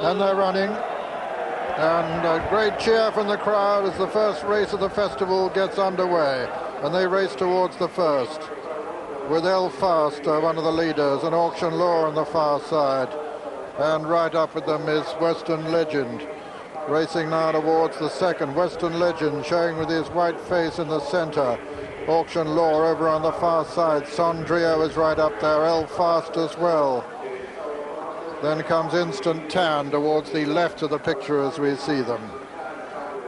and they're running. And a great cheer from the crowd as the first race of the festival gets underway. And they race towards the first, with Elfast, one of the leaders, and Auction Law on the far side. And right up with them is Western Legend, racing now towards the second. Western Legend showing with his white face in the center. Auction Law over on the far side. Sondrio is right up there, Elfast as well. Then comes Instant Tan towards the left of the picture as we see them.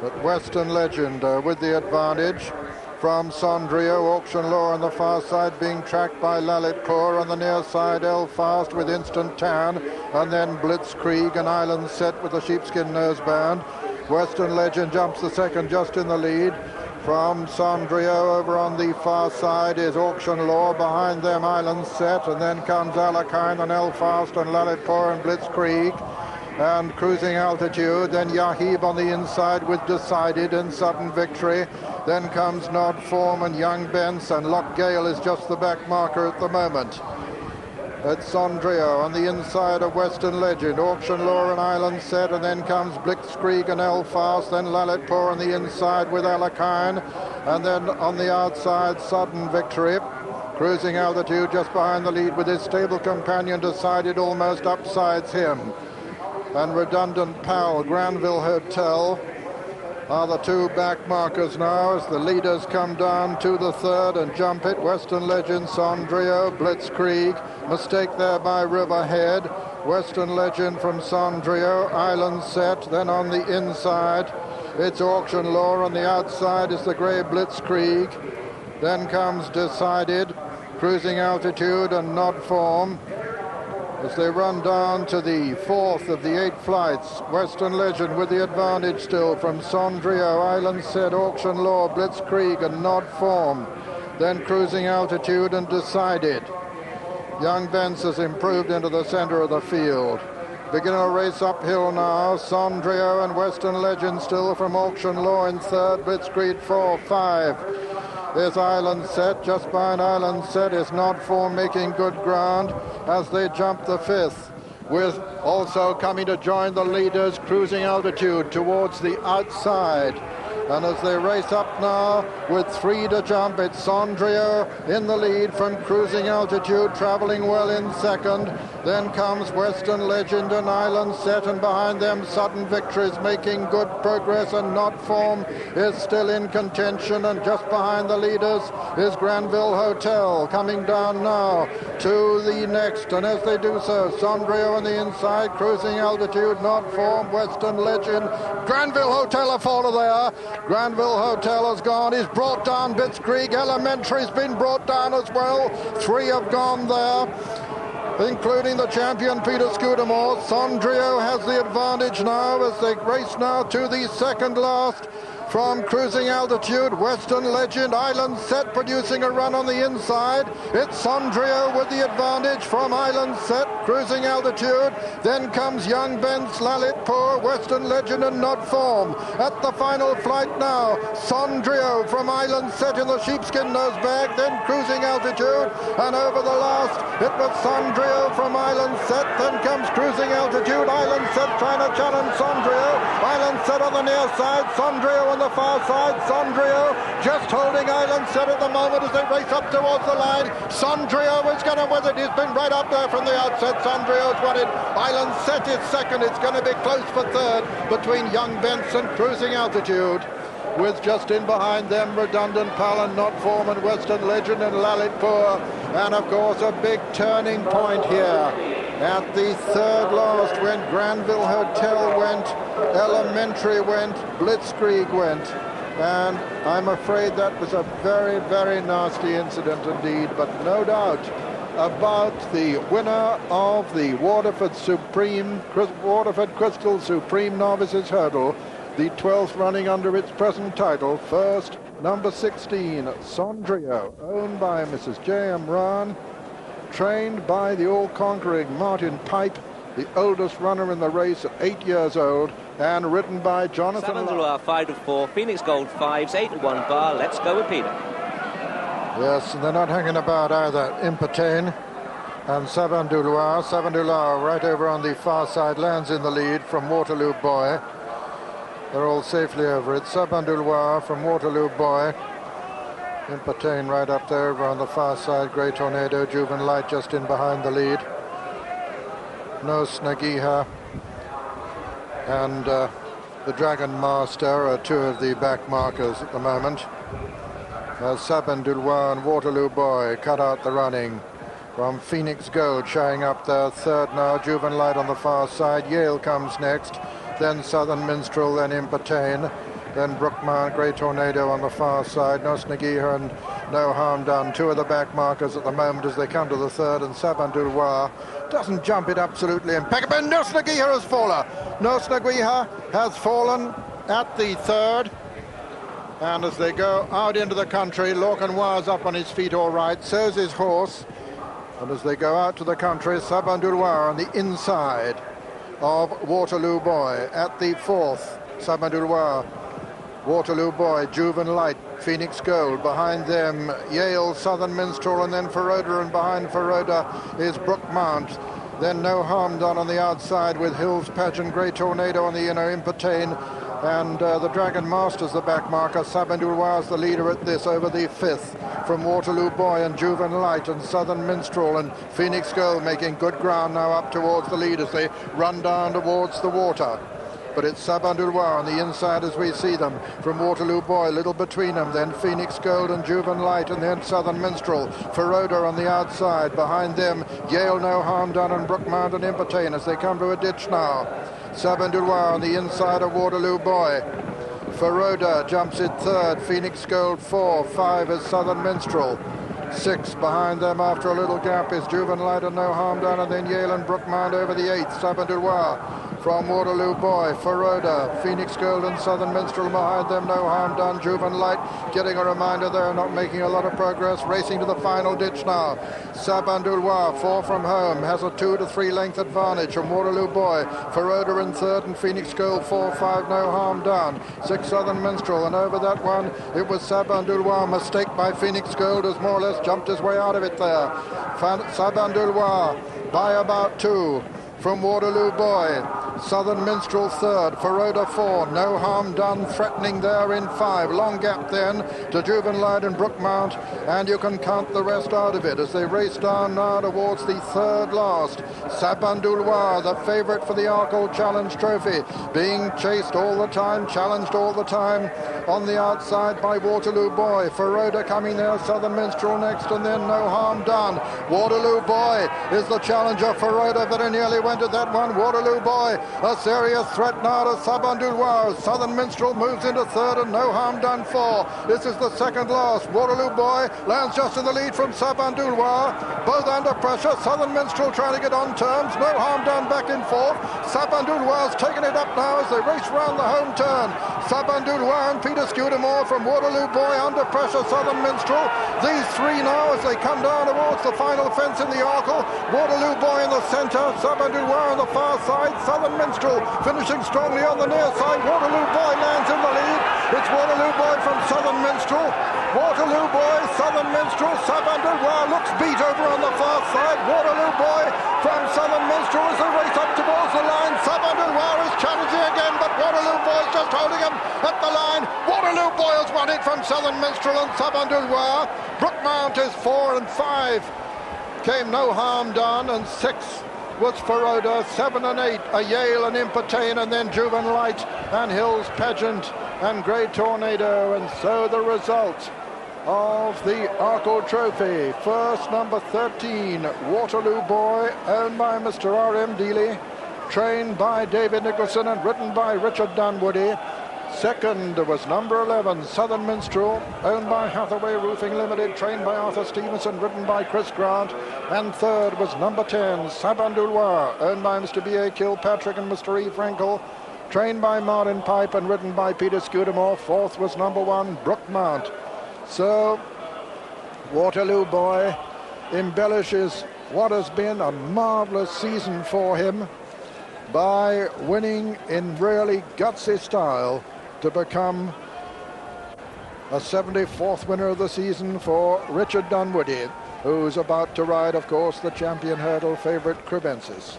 But Western Legend with the advantage from Sondrio. Auction Law on the far side being tracked by Lalitpur. On the near side, Elfast with Instant Tan. And then Blitzkrieg, an island set with a sheepskin noseband. Western Legend jumps the second, just in the lead. From Sondrio over on the far side is Auction Law. Behind them, Island Set. And then comes Alakine and Elfast and Lalitpur and Blitzkrieg. And Cruising Altitude. Then Yahib on the inside with Decided and Sudden Victory. Then comes Nod Form and Young Bence. And Loch Gale is just the back marker at the moment. It's Sondrio on the inside of Western Legend. Auction Law and Island Set, and then comes Blitzkrieg and Elfast, then Lalitpur on the inside with Alakine, and then on the outside Sudden Victory. Cruising Altitude just behind the lead with his stable companion Decided almost upsides him. And Redundant Pal, Granville Hotel are the two back markers now as the leaders come down to the third and jump it. Western Legend, Sondrio, Blitzkrieg. Mistake there by Riverhead. Western Legend from Sondrio, Island Set. Then on the inside, it's Auction Law. On the outside is the grey Blitzkrieg. Then comes Decided, Cruising Altitude and Nod Form. As they run down to the fourth of the 8 flights, Western Legend with the advantage still from Sondrio, Island Set, Auction Law, Blitzkrieg and Nod Form. Then Cruising Altitude and Decided. Young Bence has improved into the center of the field. Beginning a race uphill now. Sondrio and Western Legend still from Auction Law in third. Blitzkrieg 4, 5. There's Island Set. Just behind Island Set is Nod Form making good ground as they jump the fifth. With also coming to join the leaders, Cruising Altitude towards the outside. And as they race up now with 3 to jump, it's Sondrio in the lead from Cruising Altitude, traveling well in second. Then comes Western Legend and Island Set, and behind them Sudden Victory is making good progress, and Nod Form is still in contention. And just behind the leaders is Granville Hotel coming down now to the next. And as they do so, Sondrio on the inside, Cruising Altitude, Nod Form, Western Legend, Granville Hotel a follow there. Granville Hotel has gone. He's brought down Blitzkrieg. Elementary's been brought down as well. 3 have gone there, including the champion Peter Scudamore. Sondrio has the advantage now as they race now to the second last. From Cruising Altitude, Western Legend, Island Set producing a run on the inside. It's Sondrio with the advantage from Island Set, Cruising Altitude. Then comes Young Bence, Lalitpur, Western Legend and Nod Form. At the final flight now, Sondrio from Island Set in the sheepskin nosebag, then Cruising Altitude. And over the last, it was Sondrio from Island Set. Then comes Cruising Altitude, Island Set trying to challenge Sondrio. Island Set on the near side, Sondrio on the far side. Sondrio just holding Island Set at the moment as they race up towards the line. Sondrio is going to win it. He's been right up there from the outset. Sondrio's won it. Island Set is second. It's going to be close for third between Young Bence and Cruising Altitude, with just in behind them Redundant Pal and Nod Form and Western Legend and Lalitpur. And of course a big turning point here at the third last, when Granville Hotel went, Elementary went, Blitzkrieg went. And I'm afraid that was a very, very nasty incident indeed, but no doubt about the winner of the Waterford Crystal Supreme Novices Hurdle, the 12th running under its present title. First, number 16, Sondrio, owned by Mrs. J.M. Rahn, trained by the all-conquering Martin Pipe, the oldest runner in the race at 8 years old, and ridden by Jonathan. Salondoir 5 to 4, Phoenix Gold 5s, 8 to 1 bar. Let's go with Peter. Yes, and they're not hanging about either. Impatane and Sabandoulois. Sabandoulois right over on the far side lands in the lead from Waterloo Boy. They're all safely over it. Sabandoulois from Waterloo Boy. Impertain right up there over on the far side. Grey Tornado, Juven Light just in behind the lead. No Snagiha and the Dragon Master are two of the back markers at the moment. Sabandoulois and Waterloo Boy cut out the running from Phoenix Gold, showing up there third now. Juven Light on the far side. Yale comes next, then Southern Minstrel, then Impertain, then Brookmount, Grey Tornado on the far side. No Snagiha and No Harm Done, two of the back markers at the moment as they come to the third, and Sabandoulois doesn't jump it absolutely impeccable. No Snagiha has fallen. No Snagiha has fallen at the third. And as they go out into the country, Lorcanois up on his feet all right, so's his horse. And as they go out to the country, Sabandoulois on the inside of Waterloo Boy at the fourth. Sabandoulois, Waterloo Boy, Juven Light, Phoenix Gold. Behind them, Yale, Southern Minstrel, and then Feroda, and behind Feroda is Brookmount. Then No Harm Done on the outside with Hills Pageant, Grey Tornado on the inner, Impertain, and the Dragon Master's the back marker. Sabandoulois the leader at this over the fifth from Waterloo Boy and Juven Light and Southern Minstrel, and Phoenix Gold making good ground now up towards the lead as they run down towards the water. But it's Sabandoulois on the inside as we see them from Waterloo Boy, little between them, then Phoenix Gold and Juven Light, and then Southern Minstrel. Feroda on the outside, behind them Yale, No Harm Done, and Brookmount and Impertain as they come to a ditch now. Sabandoulois on the inside of Waterloo Boy. Feroda jumps it third, Phoenix Gold 4, 5 is Southern Minstrel. 6 behind them after a little gap is Juven Light and No Harm Done, and then Yale and Brookmount over the 8th. Sabandoulois from Waterloo Boy, Feroda, Phoenix Gold and Southern Minstrel behind them. No Harm Done, Juven Light getting a reminder they're not making a lot of progress, racing to the final ditch now. Sabandoulois, 4 from home, has a 2 to 3 length advantage from Waterloo Boy. Feroda in third and Phoenix Gold 4, 5, No Harm Done. 6 Southern Minstrel, and over that one it was Sabandoulois. Mistake by Phoenix Gold has more or less jumped his way out of it there. Sabandoulois by about 2 from Waterloo Boy. Southern Minstrel third, Feroda 4, No Harm Done threatening there in 5. Long gap then to Juven Light and Brookmount, and you can count the rest out of it as they race down now towards the third last. Sabandoulois, the favourite for the Arkle Challenge Trophy, being chased all the time, challenged all the time on the outside by Waterloo Boy. Feroda coming there, Southern Minstrel next, and then No Harm Done. Waterloo Boy is the challenger. Feroda very nearly went at that one. Waterloo Boy, a serious threat now to Sabandoulois. Southern Minstrel moves into third and No Harm Done 4. This is the second last. Waterloo Boy lands just in the lead from Sabandoulois. Both under pressure. Southern Minstrel trying to get on terms. No Harm Done back in fourth. Sabandoulois taking it up now as they race round the home turn. Sabandoulois and Peter Scudamore from Waterloo Boy under pressure. Southern Minstrel. These three now as they come down towards the final fence in the Arkle. Waterloo Boy in the centre. Sabandoulois on the far side. Southern Minstrel finishing strongly on the near side. Waterloo Boy lands in the lead. It's Waterloo Boy from Southern Minstrel. Waterloo Boy, Southern Minstrel. Sabandoulois looks beat over on the far side. Waterloo Boy from Southern Minstrel as they race up towards the line. Sabandoulois is challenging again, but Waterloo Boy is just holding him at the line. Waterloo Boy has won it from Southern Minstrel and Sabandoulois. Brookmount is 4 and 5. Came No Harm Done, and 6 was Feroda. 7 and 8 are Yale and Impertain, and then Juven Light and Hills Pageant and Grey Tornado. And so the result of the Arkle Trophy. First, number 13, Waterloo Boy, owned by Mr. R.M. Dealey, trained by David Nicholson and ridden by Richard Dunwoody. Second was number 11, Southern Minstrel, owned by Hathaway Roofing Limited, trained by Arthur Stevenson, ridden by Chris Grant. And third was number 10, Sabandoulois, owned by Mr. B.A. Kilpatrick and Mr. E. Frankel, trained by Martin Pipe and ridden by Peter Scudamore. Fourth was number 1, Brookmount. So Waterloo Boy embellishes what has been a marvellous season for him by winning in really gutsy style to become a 74th winner of the season for Richard Dunwoody. who's about to ride, of course, the champion hurdle favourite Crebensis.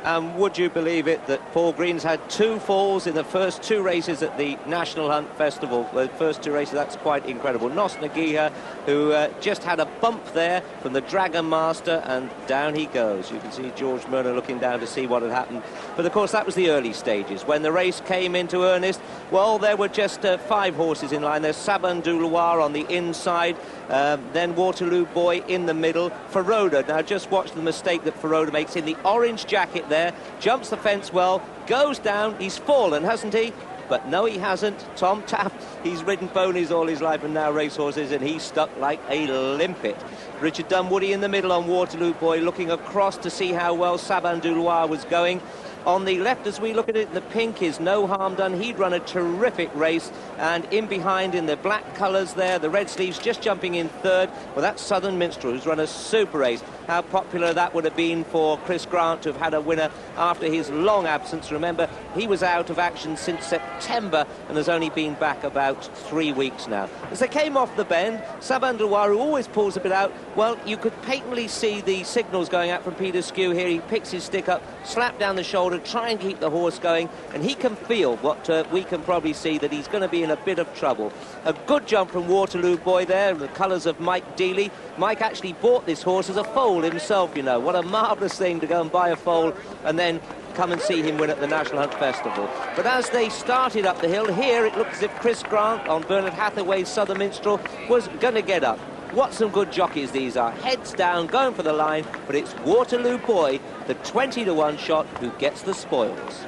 And would you believe it that Paul Green's had 2 falls in the first 2 races at the National Hunt Festival? The first 2 races, that's quite incredible. Nos Nagiha, who just had a bump there from the Dragon Master, and down he goes. You can see George Murner looking down to see what had happened. But, of course, that was the early stages. When the race came into earnest, well, there were just 5 horses in line. There's Saban du Loire on the inside, then Waterloo Boy in the middle. Feroda, now just watch the mistake that Feroda makes in the orange jacket there, jumps the fence well, goes down, he's fallen, hasn't he? But no, he hasn't. Tom Taft, he's ridden ponies all his life and now racehorses, and he's stuck like a limpet. Richard Dunwoody in the middle on Waterloo Boy, looking across to see how well Saban du Loire was going. On the left, as we look at it, the pink is No Harm Done. He'd run a terrific race, and in behind in the black colours there, the red sleeves just jumping in third. Well, that's Southern Minstrel, who's run a super race. How popular that would have been for Chris Grant to have had a winner after his long absence. Remember, he was out of action since September and has only been back about 3 weeks now. As they came off the bend, Saban du Loire, who always pulls a bit out, well, you could patently see the signals going out from Peter Skew here. He picks his stick up, slap down the shoulder, try and keep the horse going, and he can feel what we can probably see, that he's going to be in a bit of trouble. A good jump from Waterloo Boy there, the colours of Mike Dealey. Mike actually bought this horse as a foal himself, you know. What a marvellous thing to go and buy a foal and then come and see him win at the National Hunt Festival. But as they started up the hill, here it looked as if Chris Grant on Bernard Hathaway's Southern Minstrel was going to get up. What some good jockeys these are. Heads down, going for the line, but it's Waterloo Boy, the 20-to-1 shot, who gets the spoils.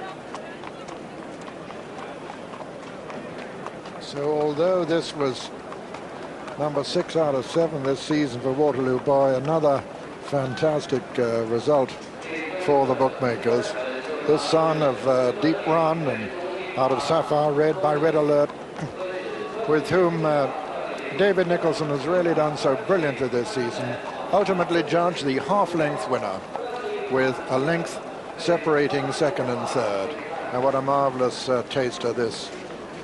So although this was number 6 out of 7 this season for Waterloo Boy, another fantastic result for the bookmakers. This son of Deep Run and out of Sapphire Red by Red Alert, with whom David Nicholson has really done so brilliantly this season, ultimately judged the half-length winner with a length separating second and third. And what a marvellous taster this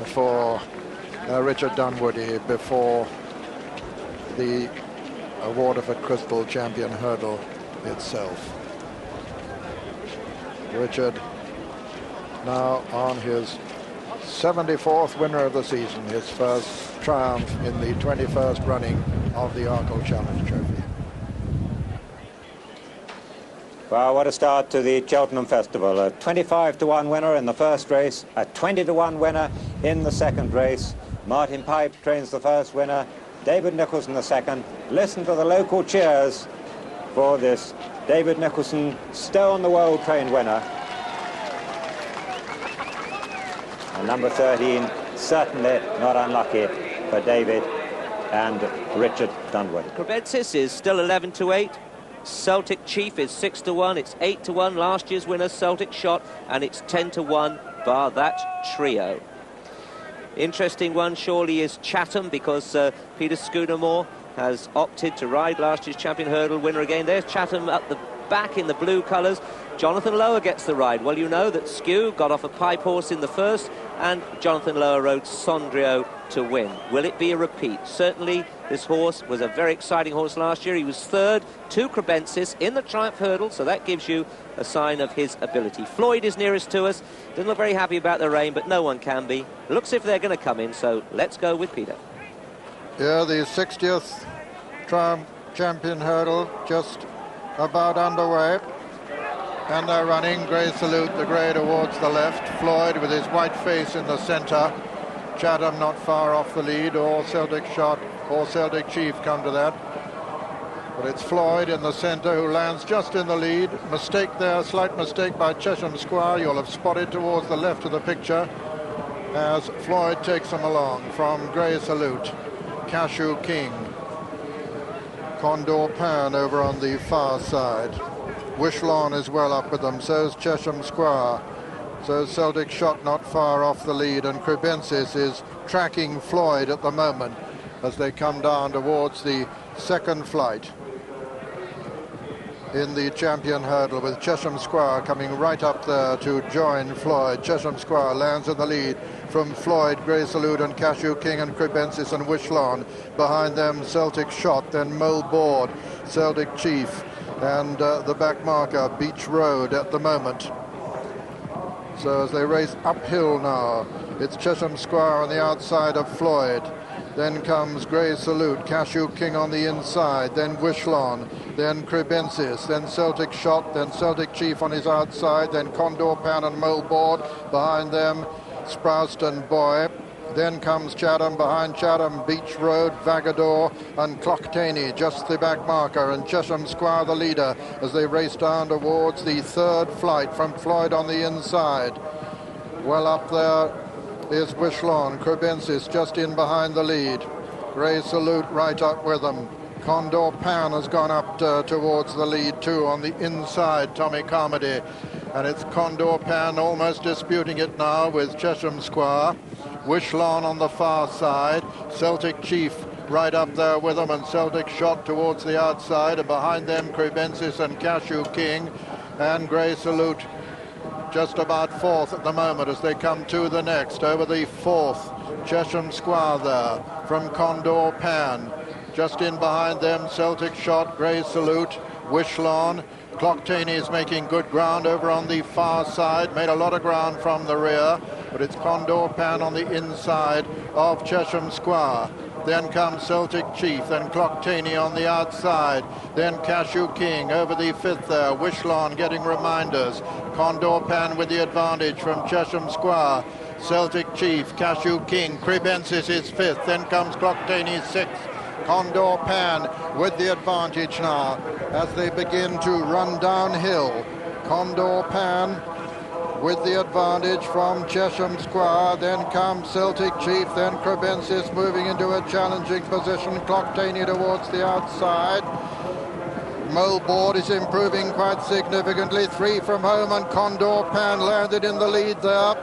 for Richard Dunwoody before the Waterford Crystal Champion Hurdle itself. Richard now on his 74th winner of the season, his first triumph in the 21st running of the Arkle Challenge Trophy. Well, what a start to the Cheltenham Festival. A 25-to-1 winner in the first race, a 20-to-1 winner in the second race. Martin Pipe trains the first winner, David Nicholson the second. Listen to the local cheers for this David Nicholson Stone the World trained winner. And number 13, certainly not unlucky for David and Richard Dunwoody. Crebensis is still 11-to-8. Celtic Chief is 6-to-1. It's 8-to-1. Last year's winner, Celtic Shot, and it's 10-to-1, bar that trio. Interesting one surely is Chatham, because Peter Scudamore has opted to ride last year's champion hurdle winner again. There's Chatham at the back in the blue colours. Jonathan Lower gets the ride. Well, you know that Skew got off a pipe horse in the first, and Jonathan Lower rode Sondrio to win. Will it be a repeat? Certainly, this horse was a very exciting horse last year. He was third to Crebensis in the Triumph Hurdle, so that gives you a sign of his ability. Floyd is nearest to us. Doesn't look very happy about the rain, but no one can be. Looks as if they're going to come in, so let's go with Peter. Yeah, the 60th Triumph Champion Hurdle just about underway. And they're running. Grey Salute, the grey towards the left. Floyd with his white face in the centre. Chatham not far off the lead, or Celtic Shot or Celtic Chief come to that. But it's Floyd in the centre who lands just in the lead. Mistake there, slight mistake by Chesham Squire. You'll have spotted towards the left of the picture as Floyd takes them along from Grey Salute, Cashew King, Condor Pan over on the far side. Wishlawn is well up with them, so's Chesham Squire. So Celtic Shot not far off the lead, and Crebensis is tracking Floyd at the moment as they come down towards the second flight. in the champion hurdle, with Chesham Squire coming right up there to join Floyd. Chesham Squire lands in the lead from Floyd, Grey Salute and Cashew King and Crebensis and Wishlawn. Behind them Celtic Shot, then Mole Board, Celtic Chief, and the back marker Beach Road at the moment. So as they race uphill now, it's Chesham Squire on the outside of Floyd. Then comes Grey Salute, Cashew King on the inside, then Wishlawn, then Crebensis, then Celtic Shot, then Celtic Chief on his outside, then Condor Pan and Mole Board. Behind them, Sprouston Boy. Then comes Chatham, behind Chatham, Beach Road, Vagador and Clocktaney, just the back marker, and Chesham Squire the leader as they race down towards the third flight from Floyd on the inside. Well up there is Wishlawn, Crebensis just in behind the lead. Grey Salute right up with them. Condor Pan has gone up towards the lead too on the inside, Tommy Carmody. And it's Condor Pan almost disputing it now with Chesham Squire. Wishlawn on the far side. Celtic Chief right up there with them, and Celtic Shot towards the outside. And behind them Crebensis and Cashew King, and Grey Salute just about fourth at the moment as they come to the next. Over the fourth, Chesham Squire there from Condor Pan. Just in behind them, Celtic Shot, Grey Salute, Wishlawn. Clocktaney is making good ground over on the far side, made a lot of ground from the rear, but it's Condor Pan on the inside of Chesham Squire. Then comes Celtic Chief, then Clocktaney on the outside, then Cashew King over the fifth there. Wishlawn getting reminders. Condor Pan with the advantage from Chesham Squire. Celtic Chief, Cashew King, Crebensis is fifth, then comes Clocktaney sixth. Condor Pan with the advantage now as they begin to run downhill. Condor Pan with the advantage from Chesham Squire. Then comes Celtic Chief, then Crebensis moving into a challenging position. Clocktaney towards the outside. Mole Board is improving quite significantly. Three from home, and Condor Pan landed in the lead there.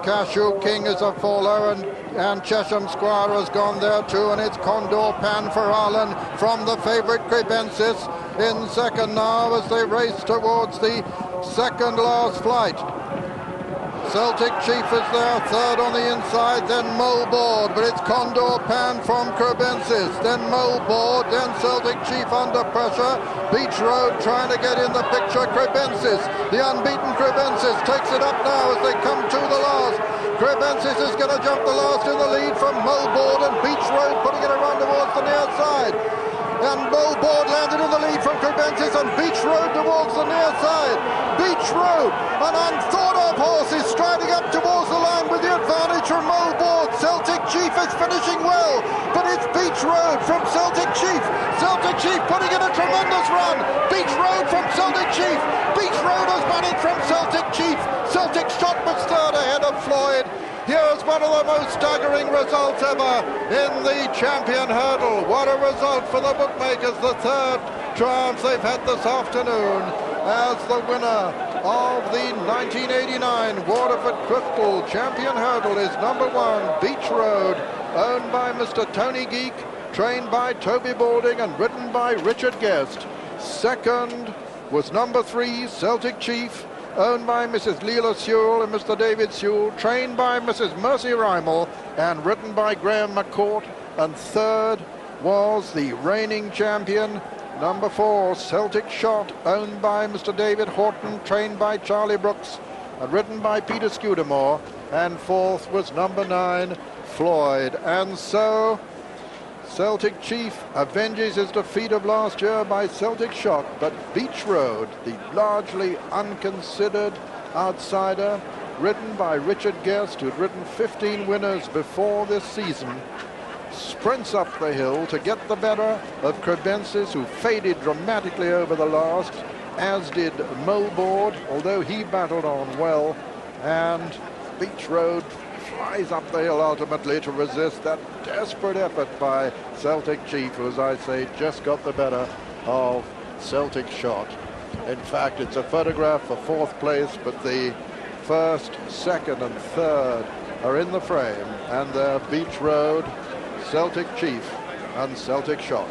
Cashew King is a follower, and Chesham Squire has gone there too, and it's Condor Pan for Ireland from the favourite Crebensis in second now as they race towards the second last flight. Celtic Chief is there, third on the inside, then Mole Board, but it's Condor Pan from Crebensis, then Mole Board, then Celtic Chief under pressure. Beach Road trying to get in the picture. Crebensis, the unbeaten Crebensis, takes it up now as they come to the last. Crebensis is going to jump the last in the lead from Mole Board, and Beach Road putting it around towards the near side. And Mole Board landed in the lead from Crebensis, and Beach Road towards the near side. Beach Road, an unthought of horse, is striding up towards the line with the advantage from Mole Board. Celtic Chief is finishing well, but it's Beach Road from Celtic Chief. Celtic Chief putting in a tremendous run. Beach Road from Celtic Chief. Beach Road has managed from Celtic Chief. Celtic Shot was third ahead of Floyd. Here's one of the most staggering results ever in the champion hurdle. What a result for the bookmakers, the third triumph they've had this afternoon, as the winner of the 1989 Waterford Crystal champion hurdle is number one, Beach Road, owned by Mr. Tony Geek, trained by Toby Balding and ridden by Richard Guest. Second was number three, Celtic Chief, owned by Mrs. Leela Sewell and Mr. David Sewell, trained by Mrs. Mercy Rymel and written by Graham McCourt. And third was the reigning champion, number four, Celtic Shot, owned by Mr. David Horton, trained by Charlie Brooks and written by Peter Scudamore. And fourth was number nine, Floyd. And so Celtic Chief avenges his defeat of last year by Celtic Shot, but Beach Road, the largely unconsidered outsider, ridden by Richard Guest, who'd ridden 15 winners before this season, sprints up the hill to get the better of Crebensis, who faded dramatically over the last, as did Mole Board, although he battled on well, and Beach Road flies up the hill ultimately to resist that desperate effort by Celtic Chief, who, as I say, just got the better of Celtic Shot. In fact, it's a photograph for fourth place, but the first, second and third are in the frame, and they're Beach Road, Celtic Chief and Celtic Shot.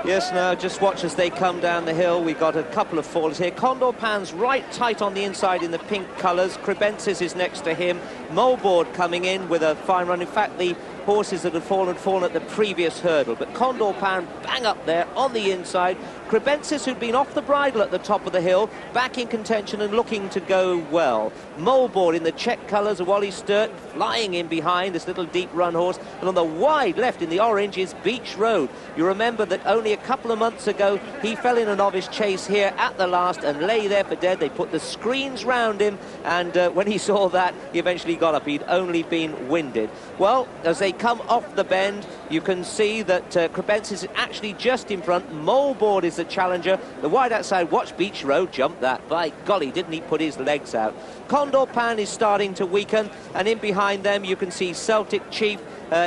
Yes, now just watch as they come down the hill. We've got a couple of falls here. Condor Pan's right tight on the inside in the pink colours. Crebensis is next to him. Molboard coming in with a fine run. In fact, the horses that had fallen at the previous hurdle. But Condor Pan bang up there on the inside. Crebensis, who'd been off the bridle at the top of the hill, back in contention and looking to go well. Molboard in the check colours of Wally Sturt, flying in behind this little deep run horse. And on the wide left in the orange is Beach Road. You remember that only a couple of months ago he fell in a novice chase here at the last and lay there for dead. They put the screens round him, and when he saw that, he eventually got up. He'd only been winded. Well, as they come off the bend, you can see that Crebensis is actually just in front. Molboard is the challenger. The wide outside, watch Beach Road jump that. By golly, didn't he put his legs out? Condor Pan is starting to weaken, and in behind them you can see Celtic Chief.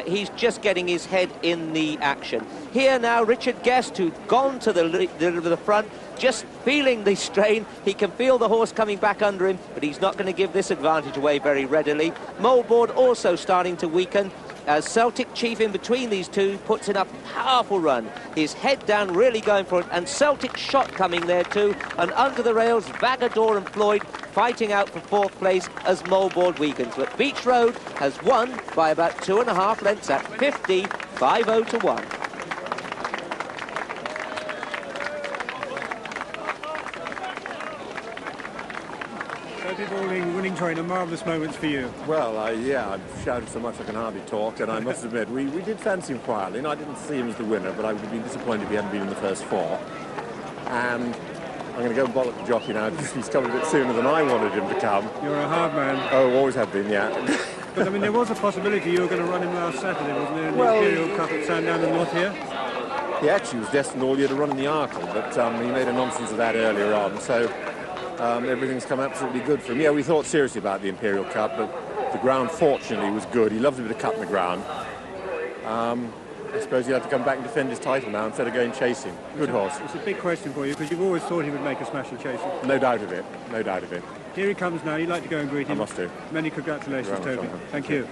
He's just getting his head in the action. Here now, Richard Guest, who's gone to the front, just feeling the strain. He can feel the horse coming back under him, but he's not going to give this advantage away very readily. Molboard also starting to weaken, as Celtic Chief in between these two puts in a powerful run. His head down, really going for it, and Celtic Shot coming there too, and under the rails, Vagador and Floyd fighting out for fourth place as Molboard weakens. But Beach Road has won by about 2.5 lengths at 50-5-0 to 1. Winning trainer, marvellous moments for you. Well, yeah, I've shouted so much I can hardly talk, and I must admit, we did fancy him quietly, and I didn't see him as the winner, but I would have been disappointed if he hadn't been in the first four. And I'm going to go and bollock the jockey now, because he's coming a bit sooner than I wanted him to come. You're a hard man. Oh, always have been, yeah. But, I mean, there was a possibility you were going to run him last Saturday, wasn't there, in the Imperial Cup at Sandown and not here? He actually was destined all year to run in the Arkle, but he made a nonsense of that earlier on, so everything's come absolutely good for him. Yeah, we thought seriously about the Imperial Cup, but the ground, fortunately, was good. He loves a bit of cut in the ground. I suppose he'll have to come back and defend his title now instead of going chasing. Good horse. It's a big question for you, because you've always thought he would make a smashing chasing. No doubt of it, no doubt of it. Here he comes now. You'd like to go and greet him? I must do. Many congratulations, Toby. Thank you.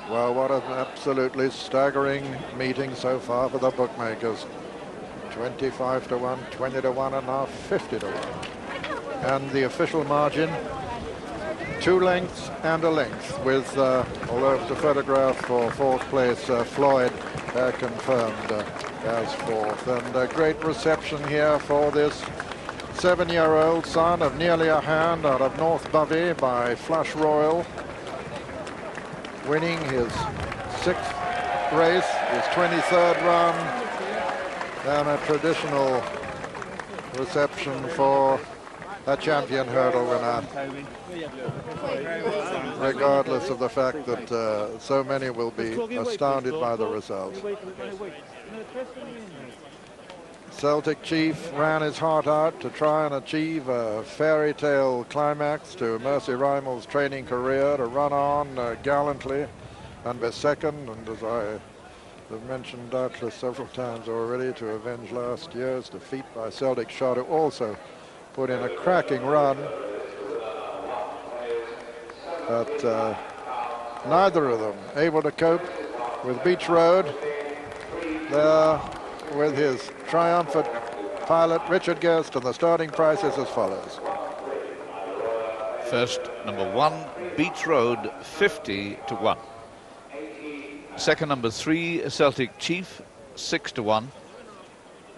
Well, what an absolutely staggering meeting so far for the bookmakers. 25 to 1, 20 to 1, and now 50 to 1. And the official margin, 2 lengths and a length, with, although it's a photograph for fourth place, Floyd confirmed as fourth. And a great reception here for this 7-year-old son of Nearly a Hand out of North Bovey by Flush Royal, winning his 6th race, his 23rd run, and a traditional reception for a champion hurdle winner, regardless of the fact that so many will be astounded by the result. Celtic Chief ran his heart out to try and achieve a fairy tale climax to Mercy Rymel's training career, to run on gallantly and be second, and as I have mentioned doubtless several times already, to avenge last year's defeat by Celtic Shot, who also put in a cracking run. But neither of them able to cope with Beach Road there with his triumphant pilot Richard Guest, and the starting price is as follows. First, number 1, Beach Road, 50 to 1. Second, number 3, Celtic Chief, 6 to 1.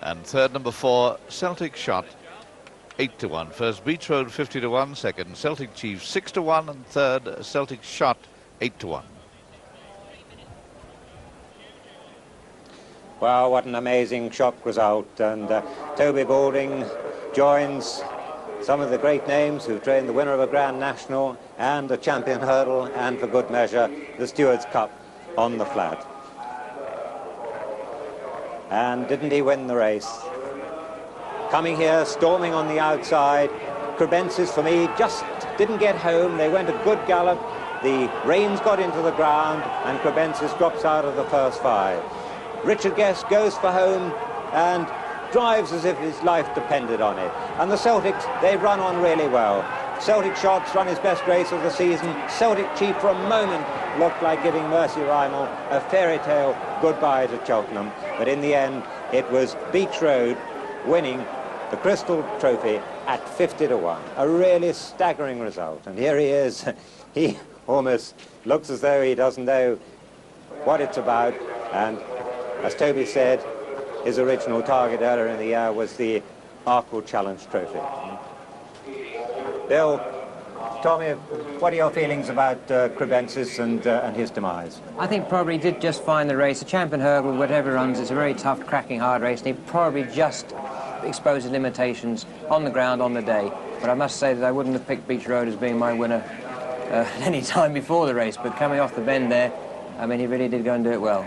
And third, number 4, Celtic Shot, 8 to 1. First, Beach Road, 50 to 1. Second, Celtic Chief, 6 to 1. And third, Celtic Shot, 8 to 1. Wow, what an amazing shock result. And Toby Balding joins some of the great names who've trained the winner of a Grand National and a champion hurdle, and for good measure, the Stewards' Cup on the flat. And didn't he win the race? Coming here, storming on the outside. Crebensis, for me, just didn't get home. They went a good gallop. The reins got into the ground, and Crebensis drops out of the first 5. Richard Guest goes for home and drives as if his life depended on it. And the Celtics, they run on really well. Celtic Shots run his best race of the season. Celtic Chief, for a moment, looked like giving Mercy Raimond a fairy tale goodbye to Cheltenham, but in the end it was Beach Road winning the Crystal Trophy at 50 to 1. A really staggering result, and here he is. He almost looks as though he doesn't know what it's about, and as Toby said, his original target earlier in the year was the Arkle Challenge Trophy. Bill, Tommy, what are your feelings about Crebensis and his demise? I think probably did just fine the race. The champion hurdle, whatever he runs, it's a very tough, cracking, hard race, and he probably just exposed his limitations on the ground on the day. But I must say that I wouldn't have picked Beach Road as being my winner any time before the race, but coming off the bend there, I mean, he really did go and do it well.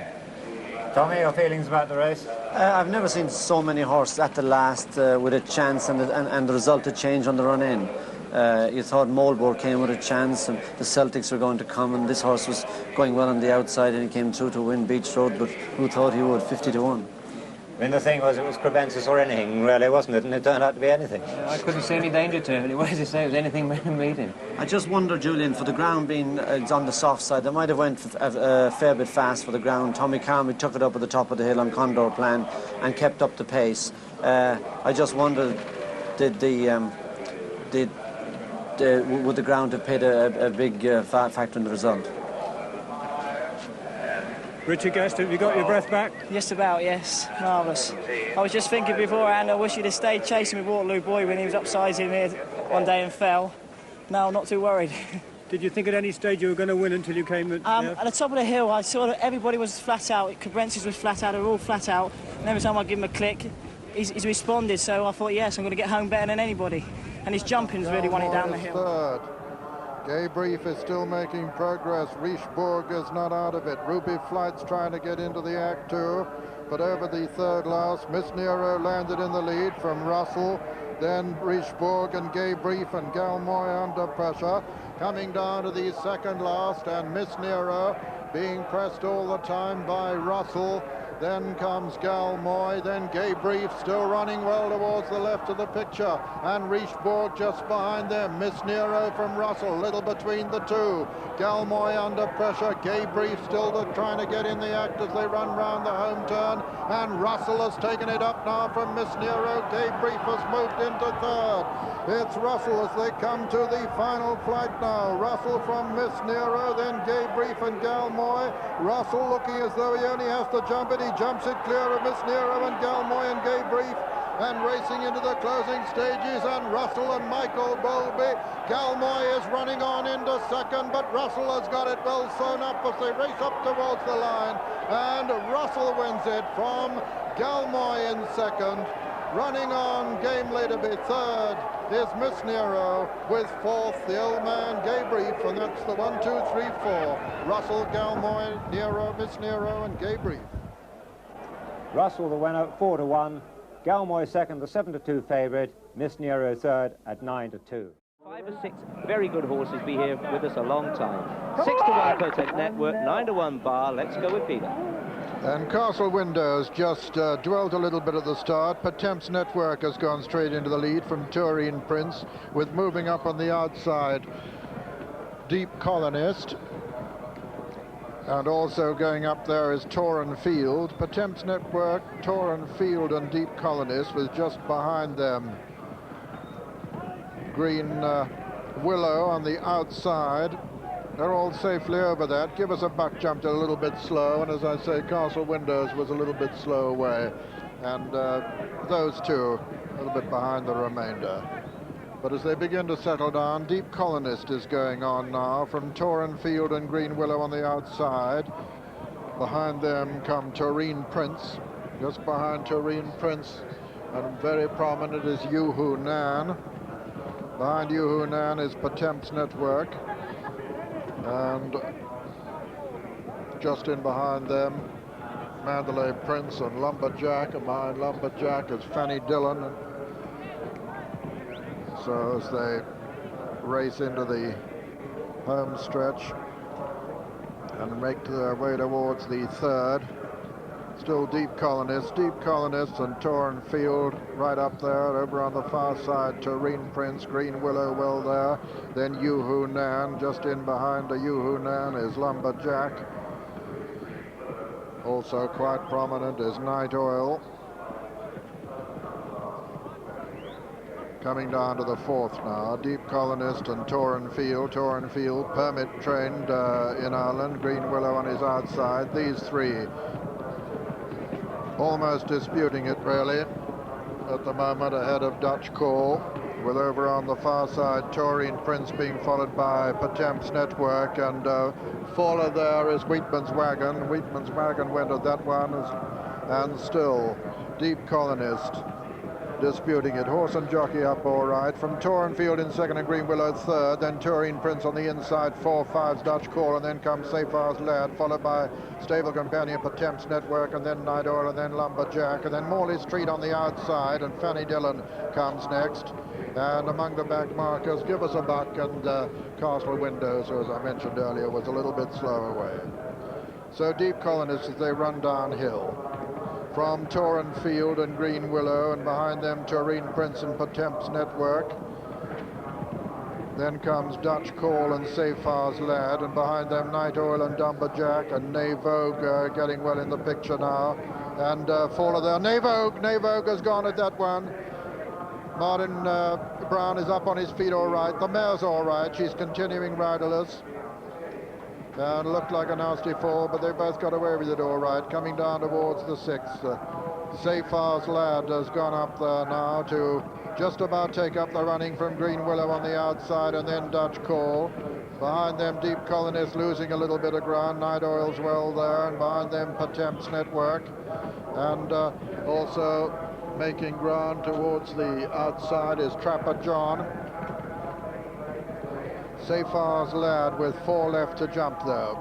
Tommy, your feelings about the race? I've never seen so many horses at the last with a chance and the result to change on the run-in. You thought Moldborg came with a chance and the Celtics were going to come, and this horse was going well on the outside and he came through to win Beach Road, but who thought he would, 50 to 1. I mean, the thing was, it was Crebensis or anything, really, wasn't it? And it turned out to be anything. I couldn't see any danger to him. It was, as you say, it was anything but meet him. I just wonder, Julian, for the ground being on the soft side, they might have went a fair bit fast for the ground. Tommy Carmy took it up at the top of the hill on Condor Plan and kept up the pace. I just wondered, would the ground have played a big factor in the result? Richard Guest, have you got your breath back? Just about, yes. Marvellous. I was just thinking beforehand, I wish he'd have stayed chasing with Waterloo Boy when he was upsizing here one day and fell. No, I'm not too worried. Did you think at any stage you were going to win until you came at... At the top of the hill, I saw that everybody was flat out. Cabrensis was flat out, they were all flat out. And every time I give him a click, he's responded. So I thought, yes, I'm going to get home better than anybody. And his jumping's really won it down the hill. Third. Gay Brief is still making progress. Richebourg is not out of it. Ruby Flight's trying to get into the act too. But over the third last, Miss Nero landed in the lead from Russell. Then Richebourg and Gay Brief and Galmoy under pressure. Coming down to the second last, and Miss Nero being pressed all the time by Russell. Then comes Galmoy, then Gay Brief still running well towards the left of the picture, and Richebourg just behind them. Miss Nero from Russell, little between the two. Galmoy under pressure, Gay Brief still trying to get in the act as they run round the home turn, and Russell has taken it up now from Miss Nero. Gay Brief has moved into third. It's Russell as they come to the final flight now. Russell from Miss Nero, then Gay Brief and Galmoy. Russell looking as though he only has to jump it. He jumps it clear of Miss Nero and Galmoy and Gay Brief, and racing into the closing stages, and Russell and Michael Bowlby. Galmoy is running on into second, but Russell has got it well sewn up as they race up towards the line, and Russell wins it from Galmoy in second. Running on gamely to be third is Miss Nero, with fourth the old man Gay Brief, and that's the 1, 2, 3, 4. Russell, Galmoy, Nero, Miss Nero and Gay Brief. Russell the winner, 4 to 1. Galmoy second, the 7 to 2 favourite. Miss Nero third at 9 to 2. 5 or 6 very good horses be here with us a long time. 6 to 1 Protect Network, 9 to 1 Bar. Let's go with Peter. And Castle Windows just dwelt a little bit at the start. Patemps Network has gone straight into the lead from Turin Prince, with moving up on the outside Deep Colonist. And also going up there is Torren Field. Patemps Network, Torren Field and Deep Colonist, with just behind them Green Willow on the outside. They're all safely over that. Give Us a Buck jumped a little bit slow, and as I say, Castle Windows was a little bit slow away. And those two a little bit behind the remainder. But as they begin to settle down, Deep Colonist is going on now from Torren Field and Green Willow on the outside. Behind them come Turin Prince. Just behind Turin Prince, and very prominent is Yoo-Hoo Nan. Behind Yoo-Hoo Nan is Patemps Network. And just in behind them, Mandalay Prince and Lumberjack, and behind Lumberjack is Fanny Dillon. So as they race into the home stretch and make their way towards the third, Still Deep Colonists and Torn Field right up there. Over on the far side, Tureen Prince, Green Willow well there. Then Yoo-Hoo Nan. Just in behind Yoo-Hoo Nan is Lumberjack. Also quite prominent is Night Oil. Coming down to the fourth now, Deep Colonist and Torn Field. Torn Field, permit trained in Ireland. Green Willow on his outside. These three almost disputing it really at the moment, ahead of Dutch Call, with over on the far side Taurine Prince being followed by Potem's Network, and follow there is Wheatman's Wagon. Wheatman's Wagon went at that one, and still Deep Colonist disputing it. Horse and jockey up all right. From Torn Field in second and Green Willow third. Then Taurine Prince on the inside, 4-5's Dutch Call, and then comes Safar's Lad, followed by Stable Companion Potem's Network, and then Night Oil, and then Lumberjack, and then Morley Street on the outside, and Fanny Dillon comes next. And among the back markers, Give Us a Buck and Castle Windows, who, as I mentioned earlier, was a little bit slow away. So Deep Colonists as they run downhill. From Torren Field and Green Willow, and behind them Taurine Prince and Potem's Network. Then comes Dutch Call and Safar's Lad, and behind them Night Oil and Lumberjack, and Vogue getting well in the picture now. And follow there, Vogue has gone at that one. Martin Brown is up on his feet all right. The mare's all right, she's continuing riderless. And looked like a nasty fall, but they both got away with it all right. Coming down towards the sixth. Safar's Lad has gone up there now to just about take up the running from Green Willow on the outside, and then Dutch Call. Behind them, Deep Colonist losing a little bit of ground. Night Oil's well there, and behind them, Potem's Network. And also making ground towards the outside is Trapper John. Safar's Lad with 4 left to jump though.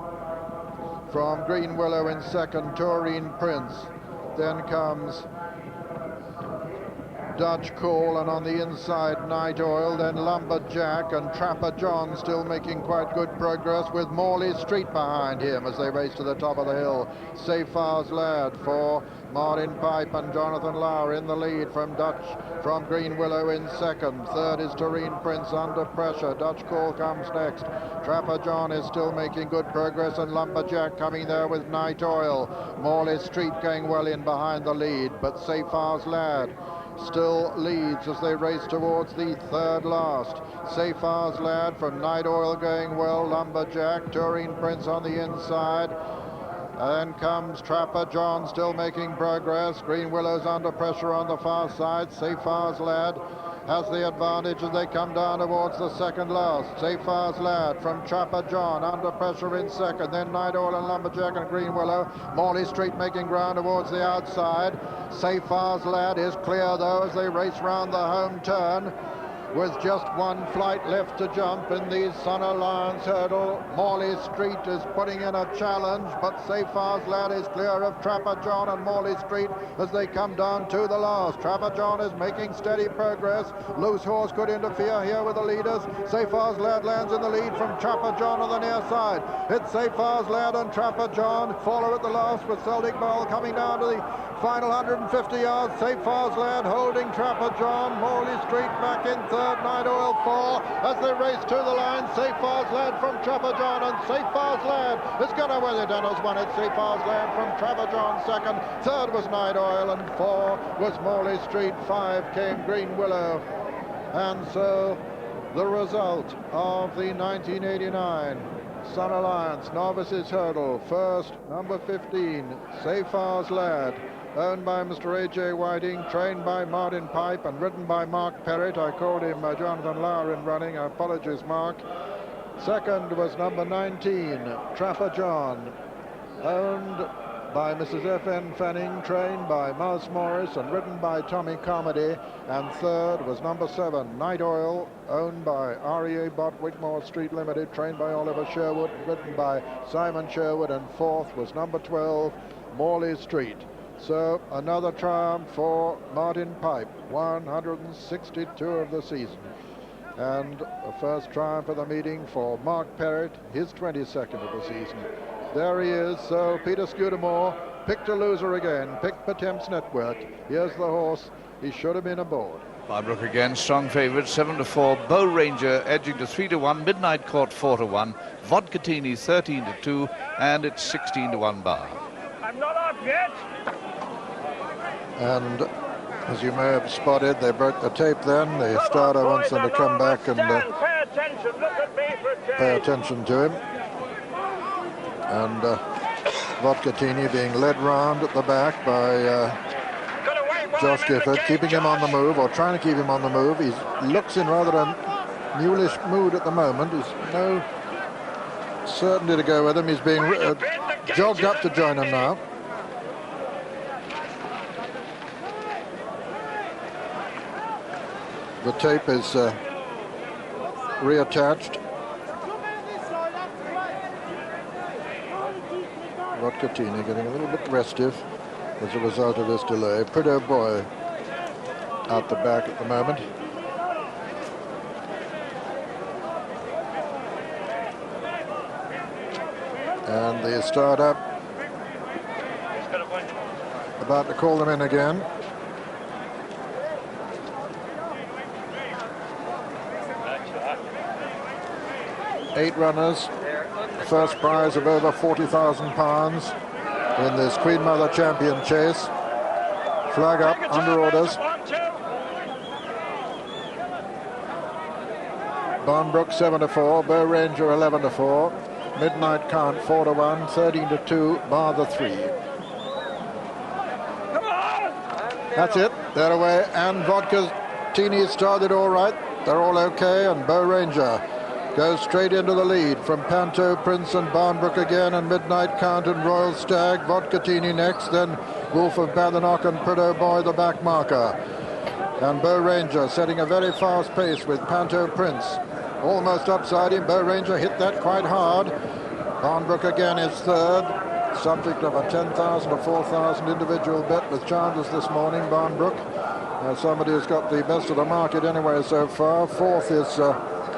From Green Willow in second, Taurine Prince. Then comes Dutch Call, and on the inside Night Oil, then Lumberjack, and Trapper John still making quite good progress, with Morley Street behind him as they race to the top of the hill. Safar's Lad for Martin Pipe and Jonathan Lauer in the lead from Green Willow in second. Third is Taurine Prince under pressure. Dutch Call comes next. Trapper John is still making good progress, and Lumberjack coming there with Night Oil. Morley Street going well in behind the lead, but Safar's Lad still leads as they race towards the third last. Safar's Lad from Night Oil going well. Lumberjack, Taurine Prince on the inside. And then comes Trapper John still making progress. Green Willow's under pressure on the far side. Safar's Lad has the advantage as they come down towards the second last. Safar's Lad from Trapper John under pressure in second. Then Night Oil and Lumberjack and Green Willow. Morley Street making ground towards the outside. Safar's Lad is clear though as they race round the home turn, with just 1 flight left to jump in the Sun Alliance hurdle. Morley Street is putting in a challenge, but Safar's Lad is clear of Trapper John and Morley Street as they come down to the last. Trapper John is making steady progress. Loose Horse could interfere here with the leaders. Safar's Lad lands in the lead from Trapper John on the near side. It's Safar's Lad and Trapper John. Follow at the last with Celtic Ball coming down to the final 150 yards. Safar's Lad holding Trapper John. Morley Street back in third. Night Oil 4 as they race to the line. Safar's Lad from Trapper John, and Safar's Lad is going to win it and has won it. Safar's Lad from Trapper John second. Third was Night Oil, and 4 was Morley Street. 5 came Green Willow. And so the result of the 1989 Sun Alliance Novices Hurdle. First, number 15, Safar's Lad, owned by Mr. A.J. Whiting, trained by Martin Pipe and ridden by Mark Perrott. I called him Jonathan Lauer in running. Apologies, Mark. Second was number 19, Trapper John, owned by Mrs. F.N. Fanning, trained by Mouse Morris and ridden by Tommy Comedy. And third was number 7, Night Oil, owned by REA Bott Whitmore Street Limited, trained by Oliver Sherwood, ridden by Simon Sherwood. And fourth was number 12, Morley Street. So another triumph for Martin Pipe, 162 of the season. And a first triumph of the meeting for Mark Perrott, his 22nd of the season. There he is. So Peter Scudamore picked a loser again, picked Potem's Network. Here's the horse. He should have been aboard. Barbrook again, strong favourite, 7-4. Bow Ranger edging to 3-1. Midnight Court 4-1. Vodkatini 13-2, and it's 16-1 bar. I'm not up yet. And as you may have spotted, they broke the tape then. The starter wants them to come back and pay attention to him. And Vodkatini being led round at the back by Josh Gifford, keeping him on the move, or trying to keep him on the move. He looks in rather a mulish mood at the moment. There's no certainty to go with him. He's being jogged up to join him now. The tape is reattached. Vodkatini getting a little bit restive as a result of this delay. Prideaux Boy out the back at the moment. And the start-up about to call them in again. Eight runners, first prize of over £40,000 in this Queen Mother Champion chase. Flag up, under orders. Barnbrook 7-4, Bow Ranger 11-4, Midnight Count 4-1, 13-2, bar the 3. That's it, they're away, and Vodkatini started all right. They're all okay, and Bow Ranger goes straight into the lead from Panto Prince and Barnbrook again, and Midnight Count and Royal Stag. Vodkatini next, then Wolf of Badenoch and Prideaux Boy the back marker. And Bow Ranger setting a very fast pace with Panto Prince almost upside him. Bow Ranger hit that quite hard. Barnbrook again is third, subject of a 10,000 to 4,000 individual bet with Chandler's this morning. Barnbrook, somebody who's got the best of the market anyway so far. Fourth is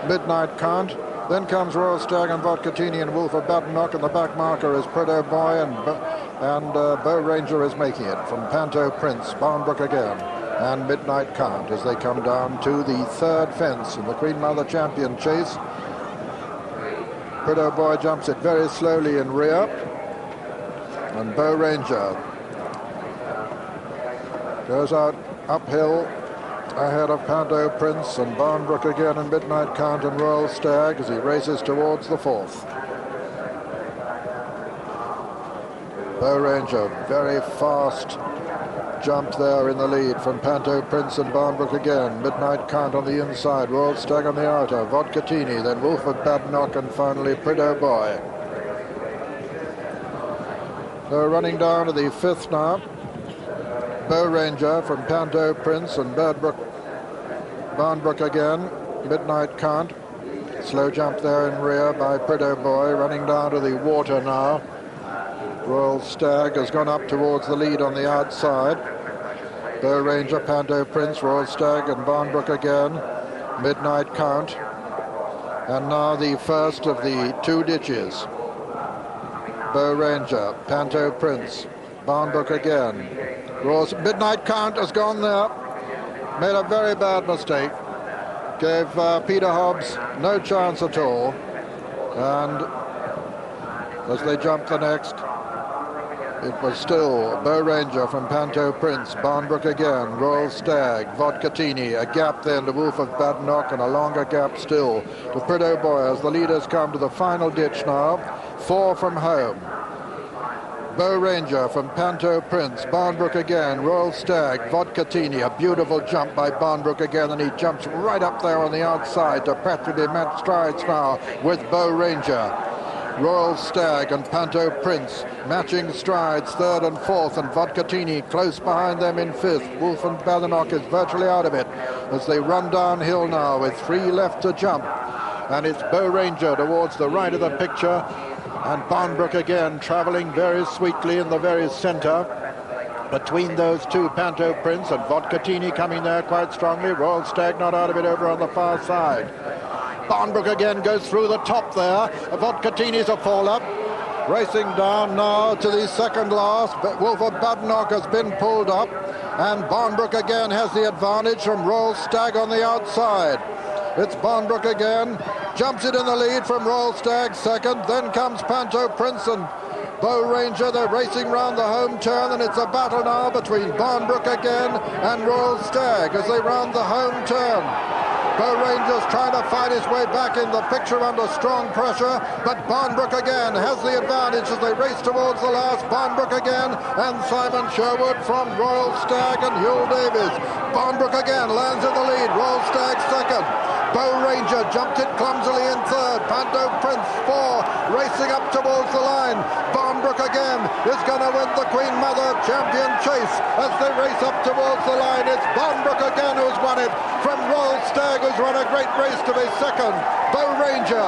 Midnight Count. Then comes Royal Stag and Vodkatini and Wolf of Badenoch, and the back marker is Prideaux Boy, and Bow Ranger is making it from Panto Prince. Barnbrook again, and Midnight Count as they come down to the third fence in the Queen Mother Champion chase. Prideaux Boy jumps it very slowly in rear, and Bow Ranger goes out uphill ahead of Panto Prince and Barnbrook again, and Midnight Count and Royal Stag as he races towards the fourth. Bow Ranger, very fast jump there in the lead from Panto Prince and Barnbrook again. Midnight Count on the inside, Royal Stag on the outer, Vodkatini, then Wolf of Badenoch, and finally Prideaux Boy. They're running down to the fifth now. Bow Ranger from Panto Prince and Barnbrook again. Midnight Count. Slow jump there in rear by Prideaux Boy, running down to the water now. Royal Stag has gone up towards the lead on the outside. Bow Ranger, Panto Prince, Royal Stag and Barnbrook again. Midnight Count. And now the first of the two ditches. Bow Ranger, Panto Prince, Barnbrook again. Midnight Count has gone there. Made a very bad mistake. Gave Peter Hobbs no chance at all. And as they jump the next, it was still Bow Ranger from Panto Prince, Barnbrook again, Royal Stag, Vodkatini, a gap then to Wolf of Badenoch, and a longer gap still to Prideaux Boy as the leaders come to the final ditch now. 4 from home. Bow Ranger from Panto Prince, Barnbrook again, Royal Stag, Vodkatini, a beautiful jump by Barnbrook again, and he jumps right up there on the outside to practically match strides now with Bow Ranger. Royal Stag and Panto Prince matching strides, third and fourth, and Vodkatini close behind them in fifth. Wolf and Badenoch is virtually out of it as they run downhill now with 3 left to jump. And it's Bow Ranger towards the right of the picture, and Barnbrook again travelling very sweetly in the very centre. Between those two, Panto Prince and Vodkatini coming there quite strongly. Royal Stag not out of it over on the far side. Barnbrook again goes through the top there. Vodkatini's a fall-up. Racing down now to the second last, but Wolf of Badenoch has been pulled up, and Barnbrook again has the advantage from Royal Stag on the outside. It's Barnbrook again, jumps it in the lead from Royal Stag second, then comes Panto Prince and Bow Ranger. They're racing round the home turn, and it's a battle now between Barnbrook again and Royal Stag as they round the home turn. Bow Ranger's trying to fight his way back in the picture under strong pressure, but Barnbrook again has the advantage as they race towards the last. Barnbrook again and Simon Sherwood from Royal Stag and Hugh Davies. Barnbrook again lands in the lead, Royal Stag second. Bow Ranger jumped it clumsily in third. Panto Prince four, racing up towards the line. Barnbrook again is going to win the Queen Mother Champion Chase as they race up towards the line. It's Barnbrook again who's won it from Royal Stag, who's run a great race to be second. Bow Ranger